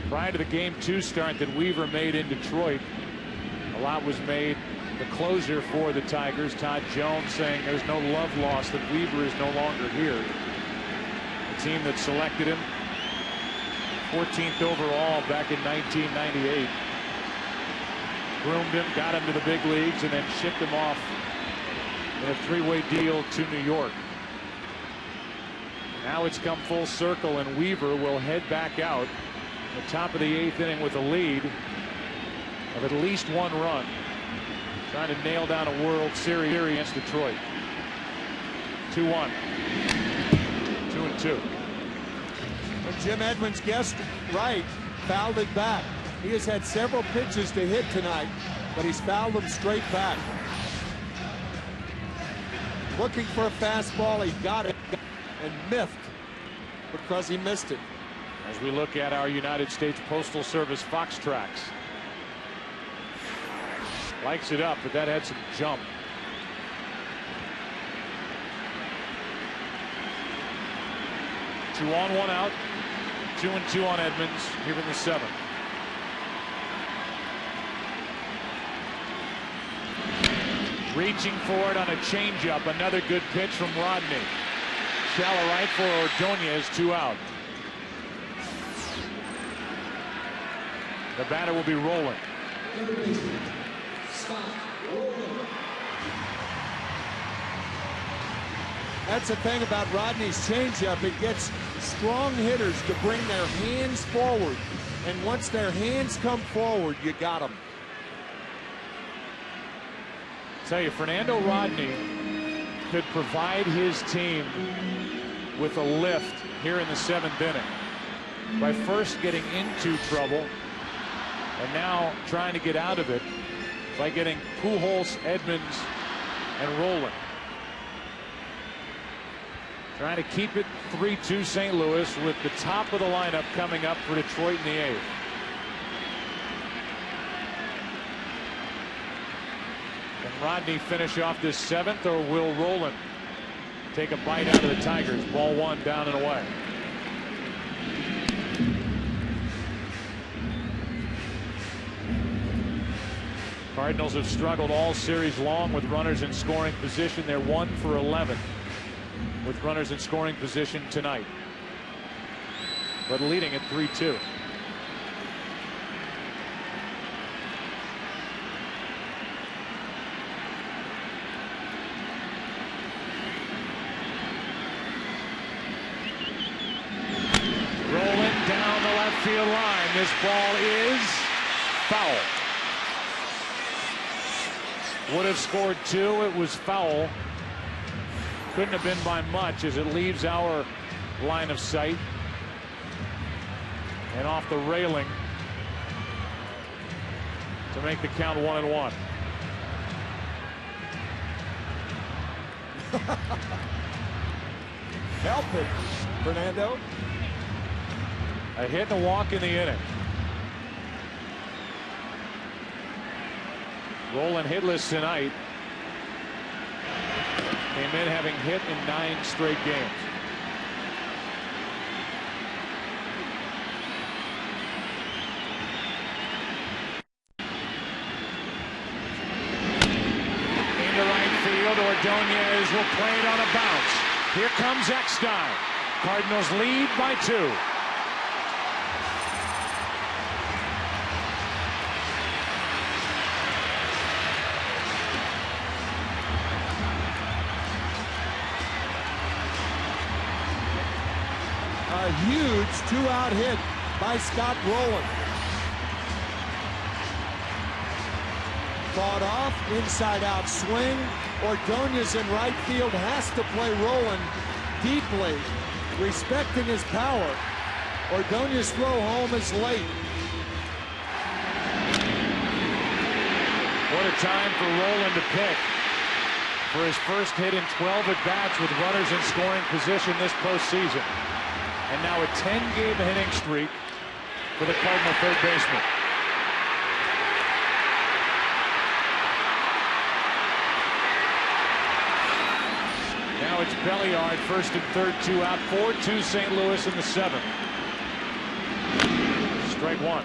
Prior to the Game 2 start that Weaver made in Detroit, a lot was made. The closer for the Tigers, Todd Jones, saying there's no love lost, that Weaver is no longer here. The team that selected him 14th overall back in 1998. Groomed him, got him to the big leagues, and then shipped him off in a 3-way deal to New York. Now it's come full circle, and Weaver will head back out the top of the 8th inning with a lead of at least 1 run, trying to nail down a World Series against Detroit. 2-1. 2-2. When Jim Edmonds guessed right, fouled it back. He has had several pitches to hit tonight, but he's fouled them straight back. Looking for a fastball, he got it and miffed because he missed it. As we look at our United States Postal Service Fox tracks, Likes it up, but that had some jump. Two on, one out. 2-2 on Edmonds here in the 7th. Reaching for it on a changeup. Another good pitch from Rodney. Shallow right for Ordonez. 2 out. The batter will be rolling. That's the thing about Rodney's changeup. It gets strong hitters to bring their hands forward. And once their hands come forward, you got them. Tell you, Fernando Rodney could provide his team with a lift here in the 7th inning by first getting into trouble and now trying to get out of it by getting Pujols, Edmonds, and Rolen. Trying to keep it 3-2 St. Louis with the top of the lineup coming up for Detroit in the 8th. Can Rodney finish off this 7th, or will Rolen take a bite out of the Tigers? Ball 1 down and away. Cardinals have struggled all series long with runners in scoring position. They're 1 for 11 with runners in scoring position tonight, but leading at 3-2. Rolling down the left field line. This ball is foul. Would have scored 2. It was foul. Couldn't have been by much as it leaves our line of sight and off the railing to make the count 1-1. Help it, Fernando. A hit and a walk in the inning. Rolen hitless tonight. Came in having hit in 9 straight games. Into right field, Ordonez will play it on a bounce. Here comes Eckstein. Cardinals lead by 2. A huge 2-out hit by Scott Rolen. Fought off, inside-out swing. Ordonez in right field has to play Rolen deeply, respecting his power. Ordonez throw home is late. What a time for Rolen to pick for his first hit in 12 at-bats with runners in scoring position this postseason. And now a 10-game hitting streak for the Cardinal third baseman. Now it's Belliard, first and third, 2 out, 4-2 St. Louis in the 7th. Strike 1.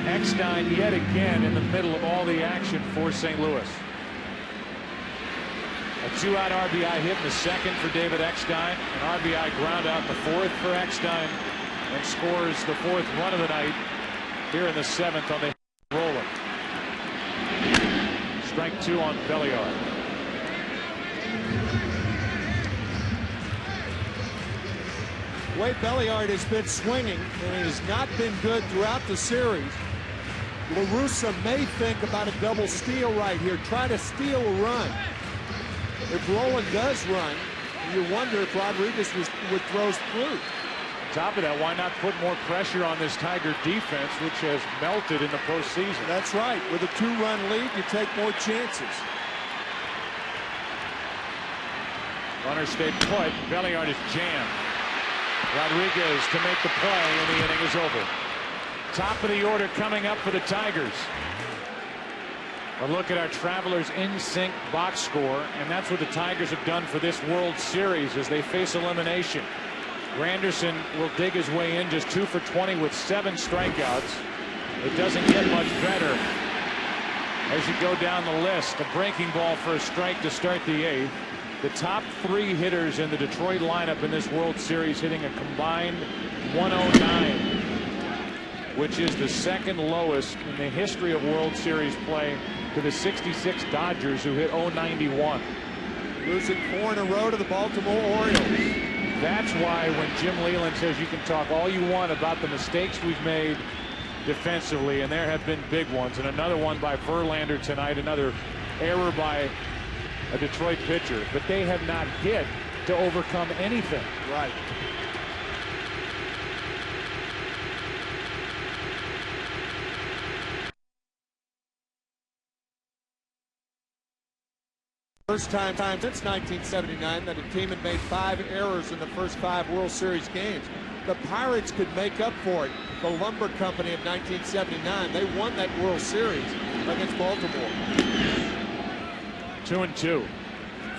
Eckstein yet again in the middle of all the action for St. Louis. A 2-out RBI hit in the 2nd for David Eckstein. An RBI ground out in the 4th for Eckstein, and scores the 4th run of the night here in the 7th on the Rolen. Strike 2 on Belliard. The way Belliard has been swinging, and he has not been good throughout the series. La Russa may think about a double steal right here, try to steal a run. If Rolen does run, you wonder if Rodriguez would throw through. On top of that, why not put more pressure on this Tiger defense, which has melted in the postseason? That's right. With a 2-run lead, you take more chances. Runners stay put. Belliard is jammed. Rodriguez to make the play, and the inning is over. Top of the order coming up for the Tigers. A look at our Travelers in sync box score, and that's what the Tigers have done for this World Series as they face elimination. Granderson will dig his way in, just 2 for 20 with 7 strikeouts. It doesn't get much better as you go down the list. A breaking ball for a strike to start the 8th. The top 3 hitters in the Detroit lineup in this World Series hitting a combined 109, which is the second lowest in the history of World Series play to the 66 Dodgers, who hit 091. Losing 4 in a row to the Baltimore Orioles. That's why when Jim Leyland says you can talk all you want about the mistakes we've made defensively, and there have been big ones, and another one by Verlander tonight, another error by a Detroit pitcher, but they have not hit to overcome anything. Right. First time since 1979 that a team had made 5 errors in the first 5 World Series games. The Pirates could make up for it. The Lumber Company of 1979, they won that World Series against Baltimore. 2-2.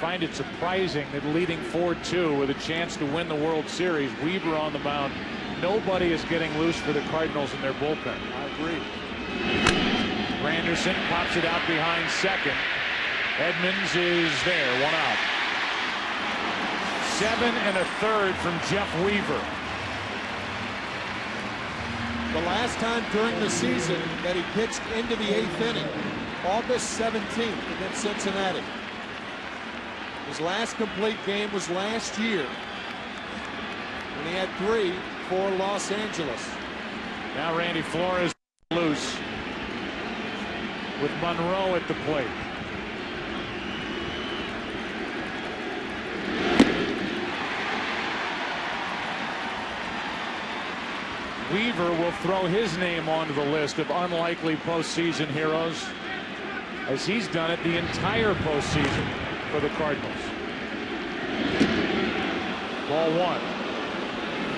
Find it surprising that leading 4-2 with a chance to win the World Series, Weaver on the mound. Nobody is getting loose for the Cardinals in their bullpen. I agree. Granderson pops it out behind second. Edmonds is there, 1 out. 7 1/3 from Jeff Weaver. The last time during the season that he pitched into the 8th inning, August 17th against Cincinnati. His last complete game was last year, and he had 3 for Los Angeles. Now Randy Flores loose with Monroe at the plate. Weaver will throw his name onto the list of unlikely postseason heroes, as he's done it the entire postseason for the Cardinals. Ball 1.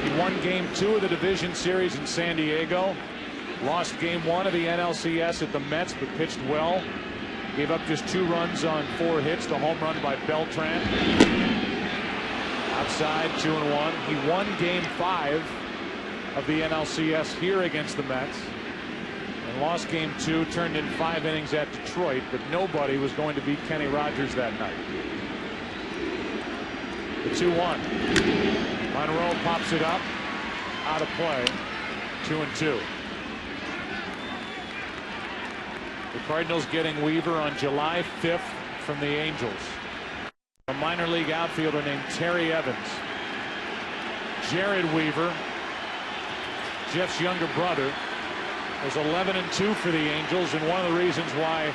He won Game 2 of the Division Series in San Diego. Lost Game 1 of the NLCS at the Mets, but pitched well. Gave up just 2 runs on 4 hits. The home run by Beltran. Outside, 2-1. He won Game 5 of the NLCS here against the Mets, and lost Game 2, turned in 5 innings at Detroit, but nobody was going to beat Kenny Rogers that night. The 2-1. Monroe pops it up, out of play, 2-2. The Cardinals getting Weaver on July 5th from the Angels. A minor league outfielder named Terry Evans. Jared Weaver, Jeff's younger brother, was 11-2 for the Angels, and one of the reasons why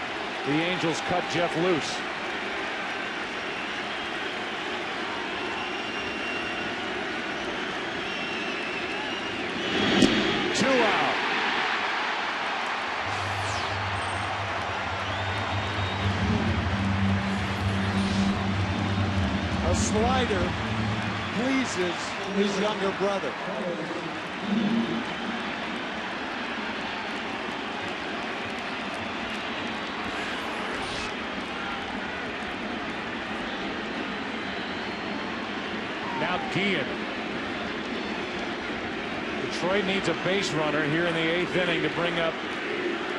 the Angels cut Jeff loose. Two out. A slider pleases his younger brother. Now Guillen. Detroit needs a base runner here in the 8th inning to bring up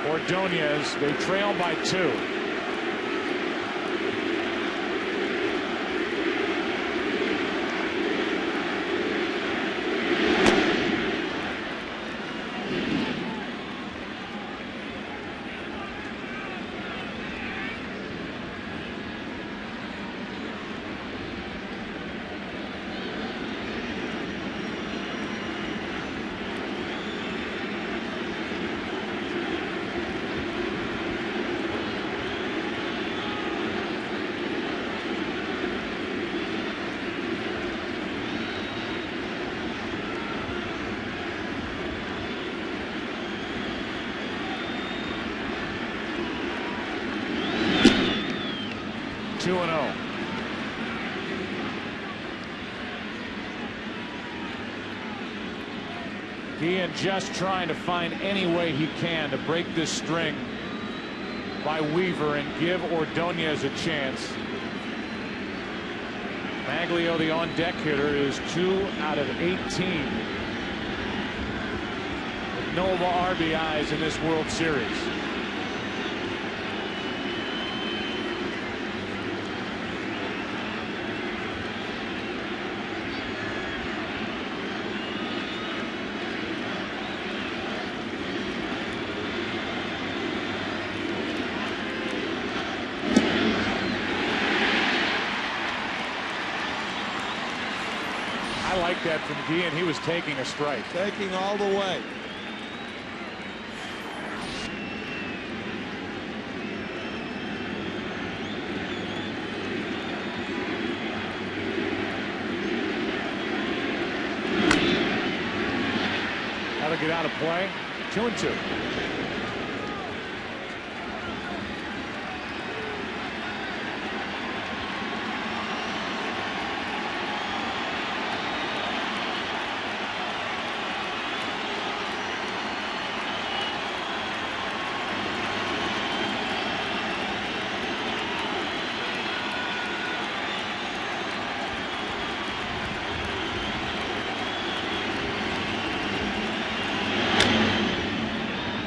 Ordonez. They trail by 2. Guillen just trying to find any way he can to break this string by Weaver and give Ordonez a chance. Maglio, the on-deck hitter, is 2 out of 18 with no RBIs in this World Series. I like that from Guillen. He was taking a strike. Taking all the way. How to get out of play? 2-2.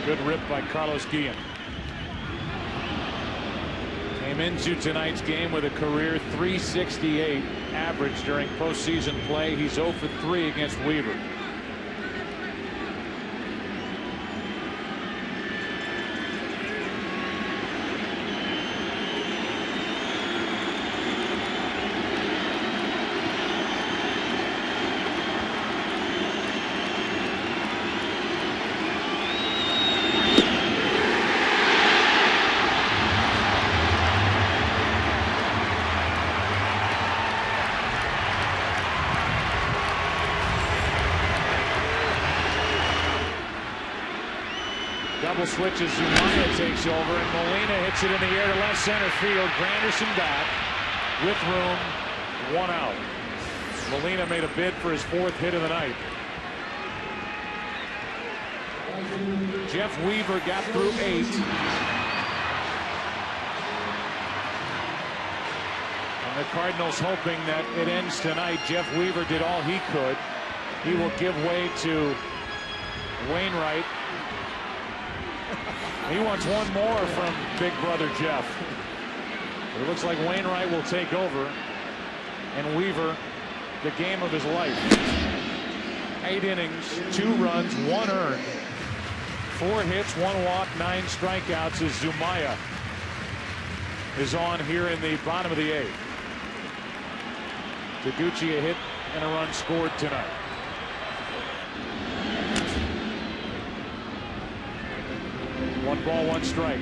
Good rip by Carlos Guillen. Came into tonight's game with a career .368 average during postseason play. He's 0 for 3 against Weaver. Double switches, Zumaya takes over, and Molina hits it in the air to left center field. Granderson back with room, 1 out. Molina made a bid for his 4th hit of the night. Jeff Weaver got through 8. And the Cardinals hoping that it ends tonight. Jeff Weaver did all he could. He will give way to Wainwright. He wants one more from big brother Jeff. But it looks like Wainwright will take over, and Weaver the game of his life. 8 innings, 2 runs, 1 earned, 4 hits, 1 walk, 9 strikeouts as Zumaya is on here in the bottom of the 8th. Taguchi a hit and a run scored tonight. One ball, 1 strike.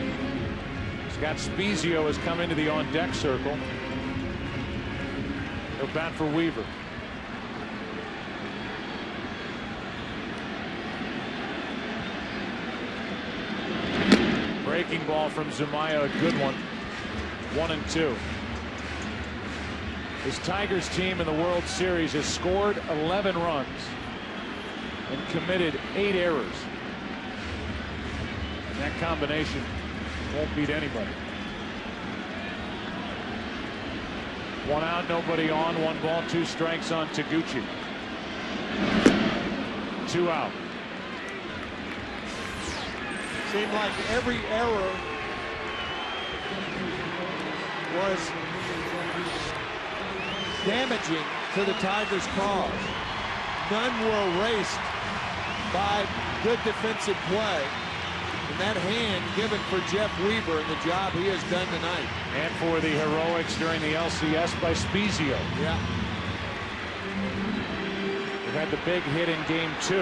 Scott Spezio has come into the on-deck circle. He'll bat for Weaver. Breaking ball from Zumaya, a good one. 1-2. This Tigers team in the World Series has scored 11 runs and committed 8 errors. That combination won't beat anybody. 1 out, nobody on, 1 ball, 2 strikes on Taguchi. 2 out. Seemed like every error was damaging to the Tigers' cause. None were erased by good defensive play. And that hand given for Jeff Weaver and the job he has done tonight. And for the heroics during the LCS by Spezio. Yeah. We've had the big hit in game 2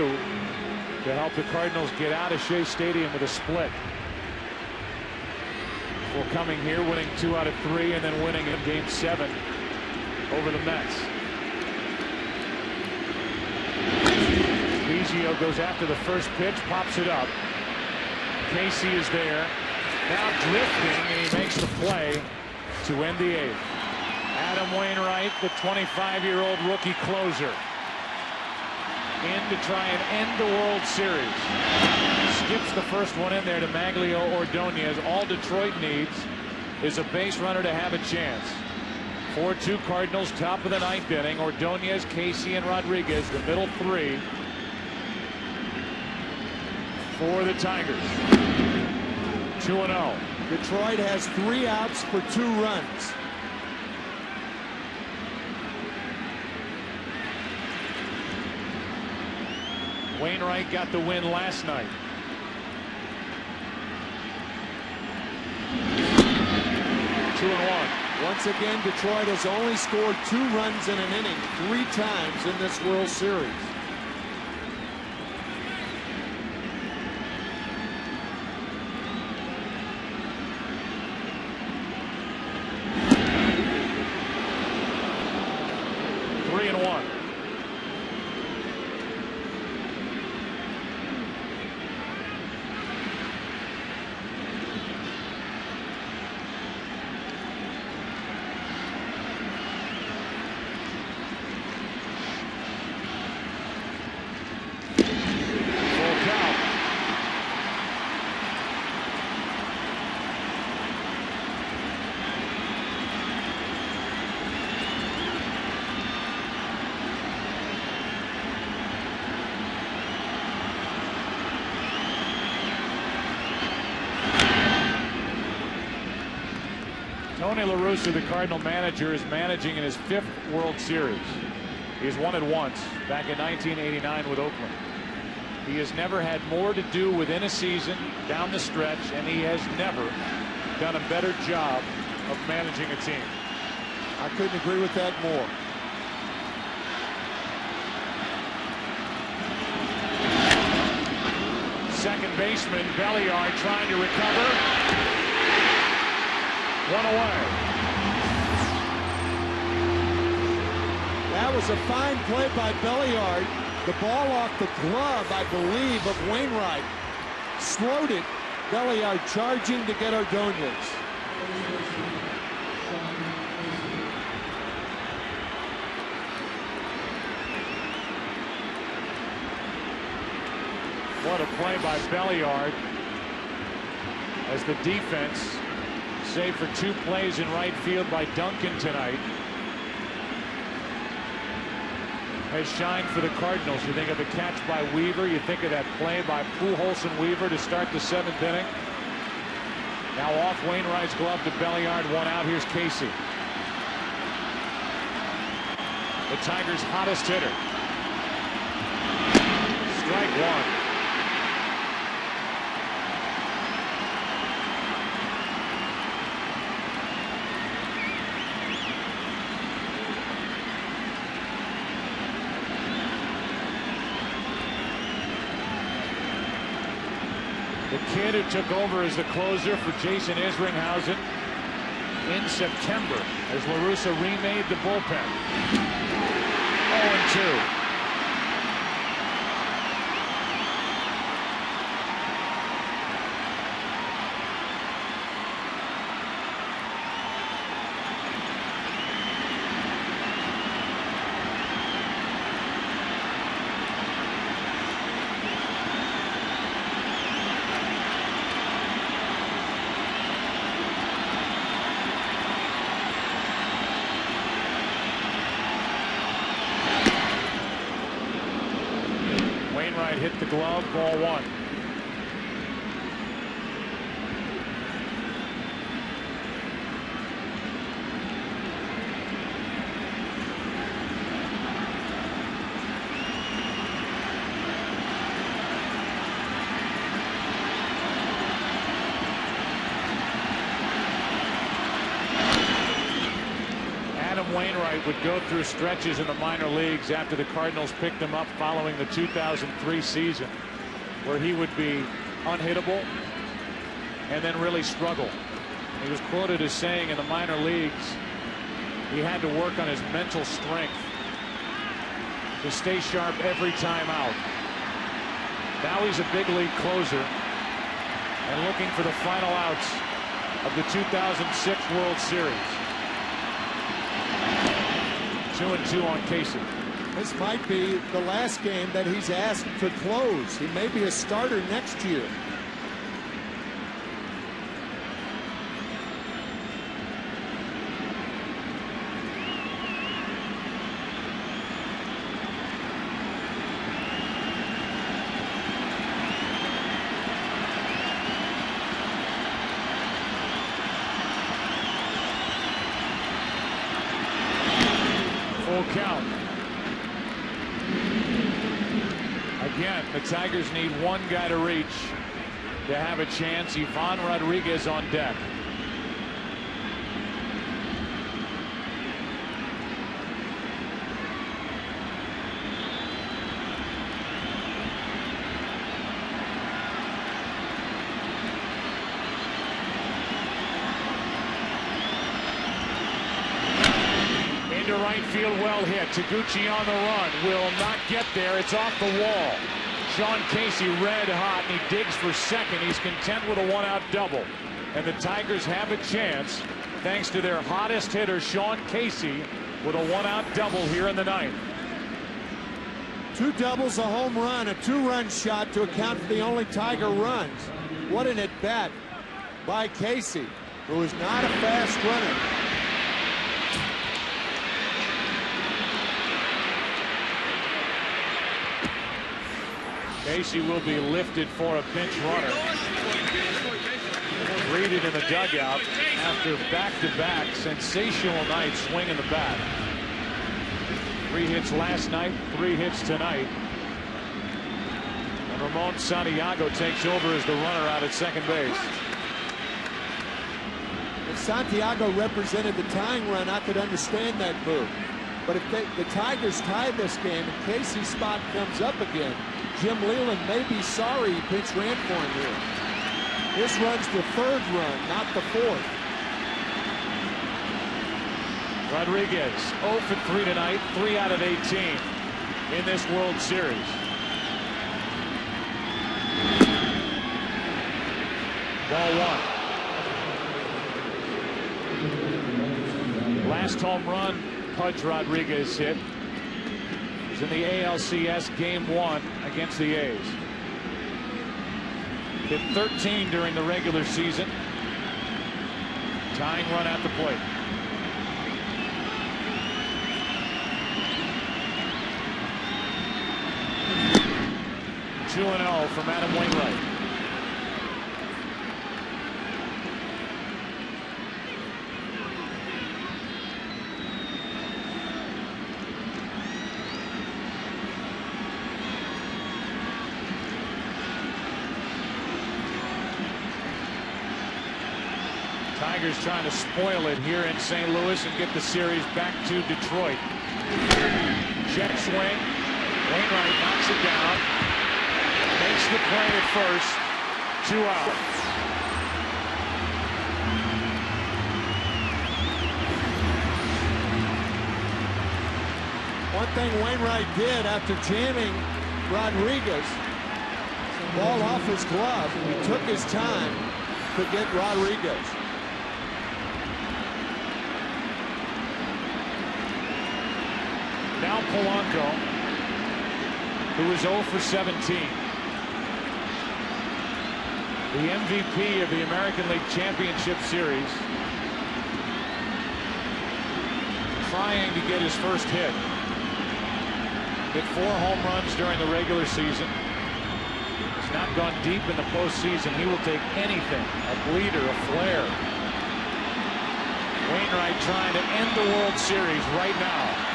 to help the Cardinals get out of Shea Stadium with a split. Before coming here, winning 2 out of 3, and then winning in game 7 over the Mets. Spezio goes after the first pitch, pops it up. Casey is there, now drifting, and he makes the play to end the 8th. Adam Wainwright, the 25-year-old rookie closer. in to try and end the World Series. Skips the first one in there to Maglio Ordonez. All Detroit needs is a base runner to have a chance. 4-2 Cardinals, top of the 9th inning. Ordonez, Casey, and Rodriguez, the middle three for the Tigers. 2-0. Detroit has 3 outs for 2 runs. Wainwright got the win last night. Two and one. Once again, Detroit has only scored 2 runs in an inning 3 times in this World Series. Tony La Russa, the Cardinal manager, is managing in his 5th World Series. He has won it once back in 1989 with Oakland. He has never had more to do within a season down the stretch, and he has never done a better job of managing a team. I couldn't agree with that more. Second baseman Belliard trying to recover. One away. That was a fine play by Belliard. The ball off the glove, I believe, of Wainwright. Slowed it. Belliard charging to get Ordonez. What a play by Belliard as the defense saved for 2 plays in right field by Duncan tonight has shined for the Cardinals. You think of the catch by Weaver, you think of that play by Pujols and Weaver to start the 7th inning. Now off Wainwright's glove to Belliard, 1 out. Here's Casey, the Tigers' hottest hitter. Strike 1. The kid who took over as the closer for Jason Isringhausen in September as La Russa remade the bullpen. 0-2. Hit the glove, ball 1. Wainwright would go through stretches in the minor leagues after the Cardinals picked him up following the 2003 season where he would be unhittable and then really struggle. He was quoted as saying in the minor leagues he had to work on his mental strength to stay sharp every time out. Now he's a big league closer and looking for the final outs of the 2006 World Series. 2-2 on Casey. This might be the last game that he's asked to close. He may be a starter next year. Full count. Again, the Tigers need one guy to reach to have a chance. Ivan Rodriguez on deck. Into right field, well hit. Taguchi on the run, will not get there. It's off the wall. Sean Casey red hot, and he digs for second. He's content with a one-out double, and the Tigers have a chance thanks to their hottest hitter, Sean Casey, with a one-out double here in the ninth. 2 doubles, a home run, a 2-run shot to account for the only Tiger runs. What an at-bat by Casey, who is not a fast runner. Casey will be lifted for a pinch runner. Greeted in the dugout after back-to-back sensational nights swinging the bat. 3 hits last night, 3 hits tonight. And Ramon Santiago takes over as the runner out at second base. If Santiago represented the tying run, I could understand that move. But if the Tigers tie this game and Casey's spot comes up again, Jim Leland may be sorry he pinch ran for him here. This run's the 3rd run, not the 4th. Rodriguez 0 for 3 tonight, 3 out of 18 in this World Series. Ball 1. Last home run Pudge Rodriguez hit was in the ALCS Game 1 against the A's. Hit 13 during the regular season. Tying run at the plate. Two 2-0 from Adam Wainwright. Tigers trying to spoil it here in St. Louis and get the series back to Detroit. Check swing. Wainwright knocks it down. Makes the play at first. 2 out. One thing Wainwright did after jamming Rodriguez, ball off his glove, he took his time to get Rodriguez. Now Polanco, who is 0 for 17. The MVP of the American League Championship Series. Trying to get his first hit. Hit 4 home runs during the regular season. Has not gone deep in the postseason. He will take anything. A bleeder, a flare. Wainwright trying to end the World Series right now.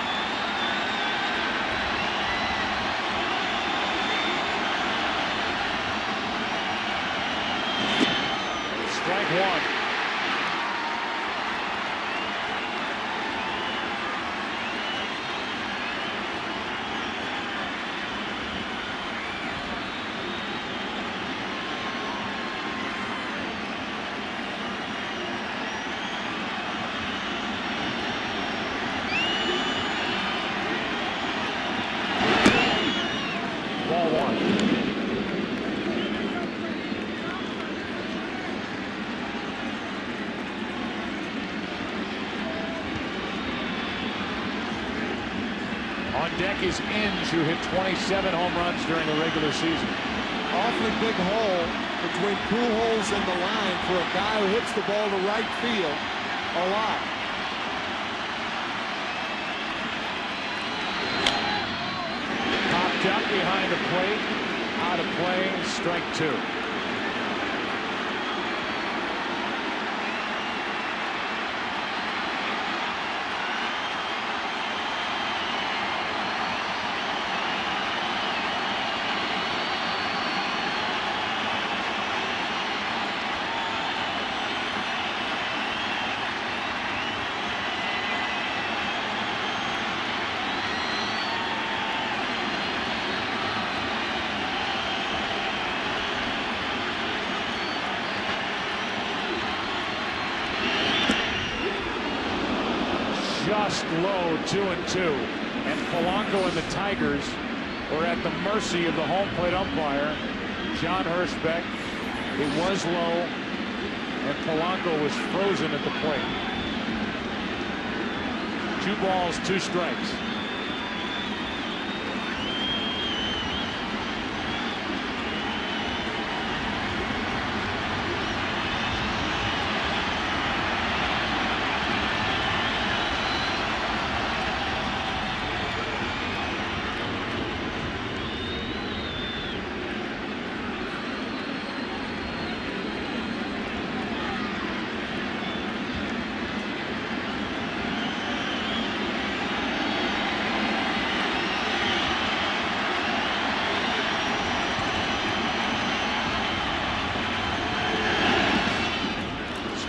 Strike 1. deck is Inge, who hit 27 home runs during the regular season. Awfully big hole between Pujols and the line for a guy who hits the ball to right field a lot. Popped up behind the plate, out of play, strike 2. Just low, 2-2, and Polanco and the Tigers were at the mercy of the home plate umpire, John Hirschbeck. It was low, and Polanco was frozen at the plate. 2 balls, 2 strikes.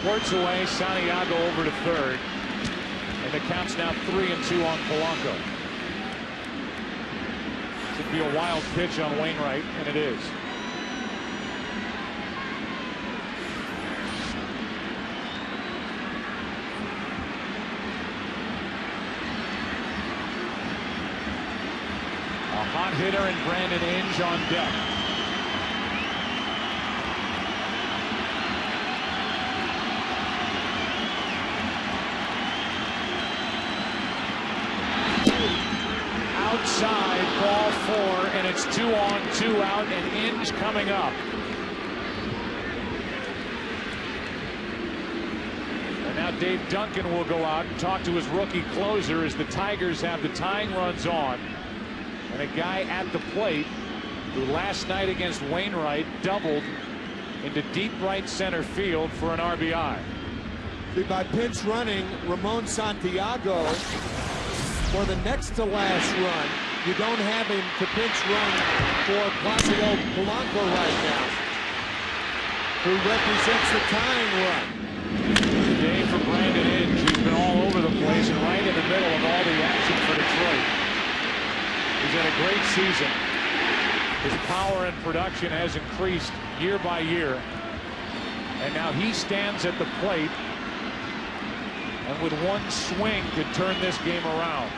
Squirts away, Santiago over to third, and the count's now 3-2 on Polanco. Should be a wild pitch on Wainwright, and it is. A hot hitter and Brandon Inge on deck. Outside, ball 4, and it's 2 on, 2 out, and Inge coming up. And now Dave Duncan will go out and talk to his rookie closer as the Tigers have the tying runs on. And a guy at the plate who last night against Wainwright doubled into deep right center field for an RBI. By pinch running Ramon Santiago for the next to last run, you don't have him to pinch run for Placido Polanco right now, who represents the tying run. Day for Brandon Inge, who's been all over the place and right in the middle of all the action for Detroit. He's had a great season. His power and production has increased year by year, and now he stands at the plate and with one swing could turn this game around.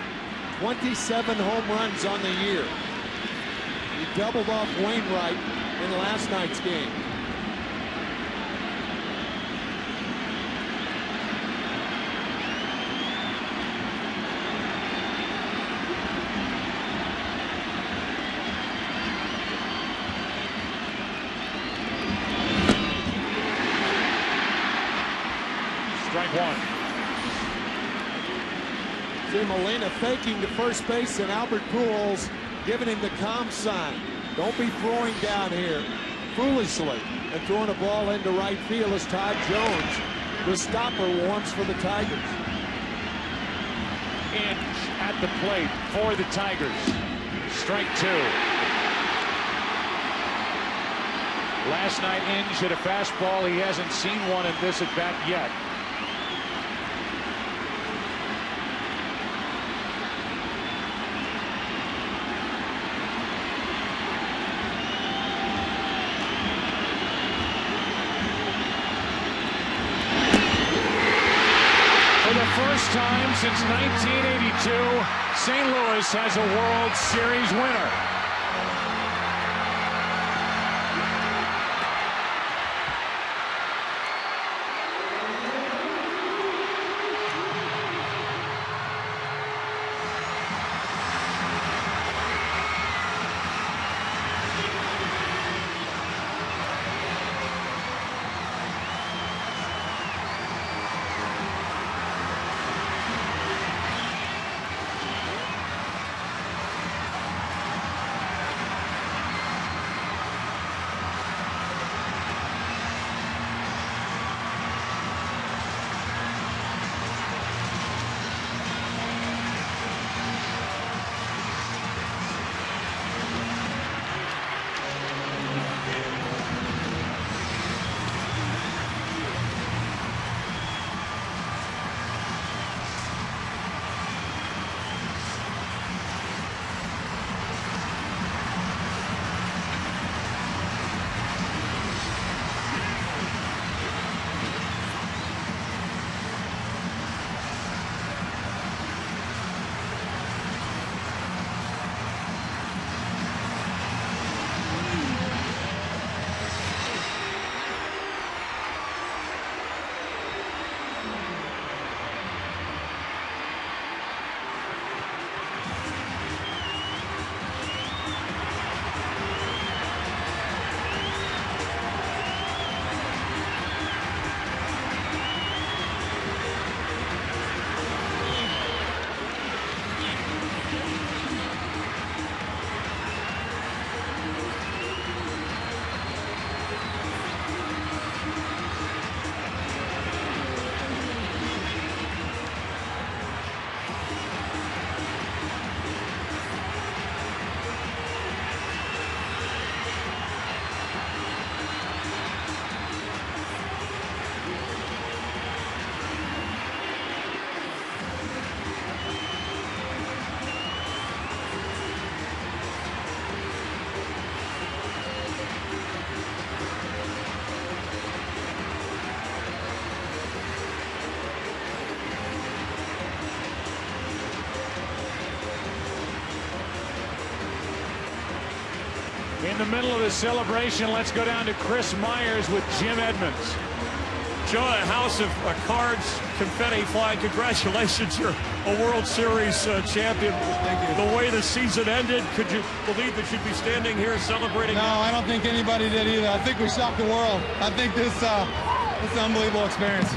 27 home runs on the year. He doubled off Wainwright in last night's game. Strike 1. See Molina faking to first base, and Albert Pujols giving him the calm sign. Don't be throwing down here foolishly and throwing a ball into right field as Todd Jones, the stopper, warms for the Tigers. Inge at the plate for the Tigers. Strike 2. Last night Inge hit a fastball. He hasn't seen one in this at bat yet. First time since 1982, St. Louis has a World Series winner. In the middle of the celebration, let's go down to Chris Myers with Jim Edmonds. Joe, a house of cards, confetti flying. Congratulations, you're a World Series champion. Thank you. The way the season ended, could you believe that you'd be standing here celebrating? No, I don't think anybody did either. I think we shocked the world. I think this is an unbelievable experience.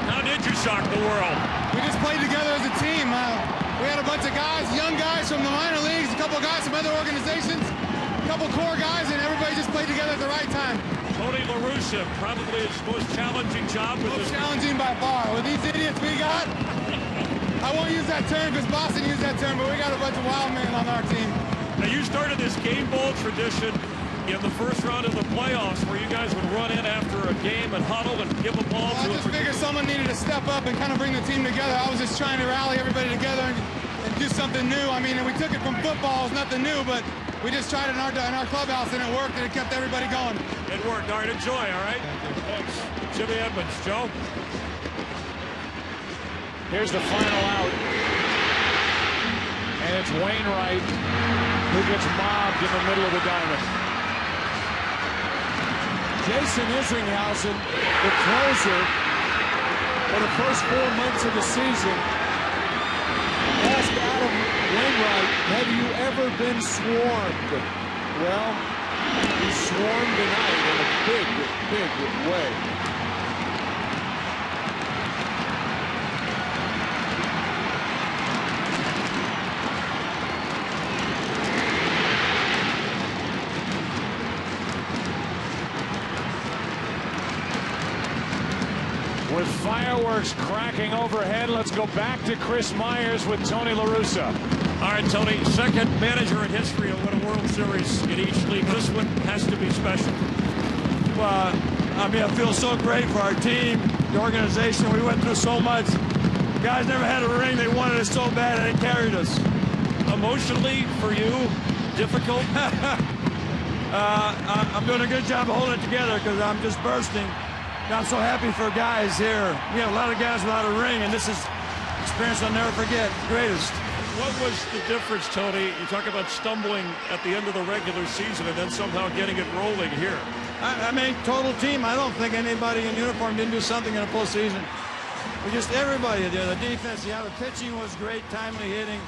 How did you shock the world? We just played together as a team. We had a bunch of guys, young guys from the minor leagues, a couple guys from other organizations, a couple core guys, and everybody just played together at the right time. Tony La Russa, probably his most challenging job with Most this. challenging by far. With these idiots we got, I won't use that term because Boston used that term, but we got a bunch of wild men on our team. Now, you started this game ball tradition in the first round of the playoffs where you guys would run in after a game and huddle and give a ball to I just figured someone needed to step up and kind of bring the team together. I was just trying to rally everybody together and do something new. I mean, and we took it from football. It's nothing new, but we just tried it in our clubhouse, and it worked, and it kept everybody going. It worked. All right, enjoy, all right? Thanks. Jimmy Edmonds. Joe? Here's the final out. And it's Wainwright who gets mobbed in the middle of the diamond. Jason Isringhausen, the closer for the first 4 months of the season, asked Adam Wainwright, have you ever been swarmed? Well, he swarmed tonight in a big, big way. With fireworks cracking overhead, let's go back to Chris Myers with Tony La Russa. All right, Tony, second manager in history to win a World Series in each league. This one has to be special. Well, I mean, I feel so great for our team, the organization. We went through so much. Guys never had a ring. They wanted us so bad, and they carried us. Emotionally, for you, difficult? I'm doing a good job of holding it together because I'm just bursting. I'm so happy for guys here. We have a lot of guys without a ring, and this is an experience I'll never forget. The greatest. What was the difference, Tony? You talk about stumbling at the end of the regular season and then somehow getting it rolling here. I mean, total team. I don't think anybody in uniform didn't do something in the postseason. We just everybody there. The defense, yeah, the pitching was great, timely hitting.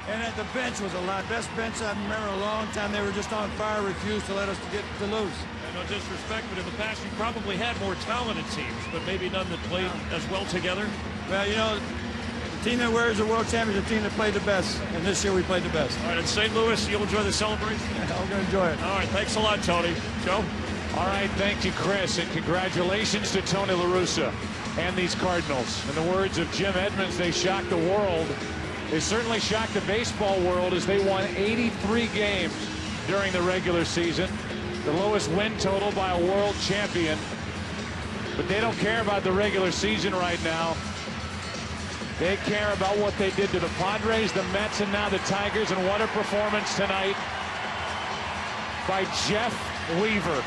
And at the bench was a lot. Best bench I've remember in a long time. They were just on fire, refused to let us to lose. No disrespect, but in the past you probably had more talented teams, but maybe none that played as well together. Well, you know, the team that wears the world championship, the team that played the best, and this year we played the best. All right, in St. Louis, you'll enjoy the celebration? Yeah, I'm going to enjoy it. All right, thanks a lot, Tony. Joe? All right, thank you, Chris, and congratulations to Tony La Russa and these Cardinals. In the words of Jim Edmonds, they shocked the world. They certainly shocked the baseball world as they won 83 games during the regular season. The lowest win total by a world champion. But they don't care about the regular season right now. They care about what they did to the Padres, the Mets, and now the Tigers. And what a performance tonight by Jeff Weaver.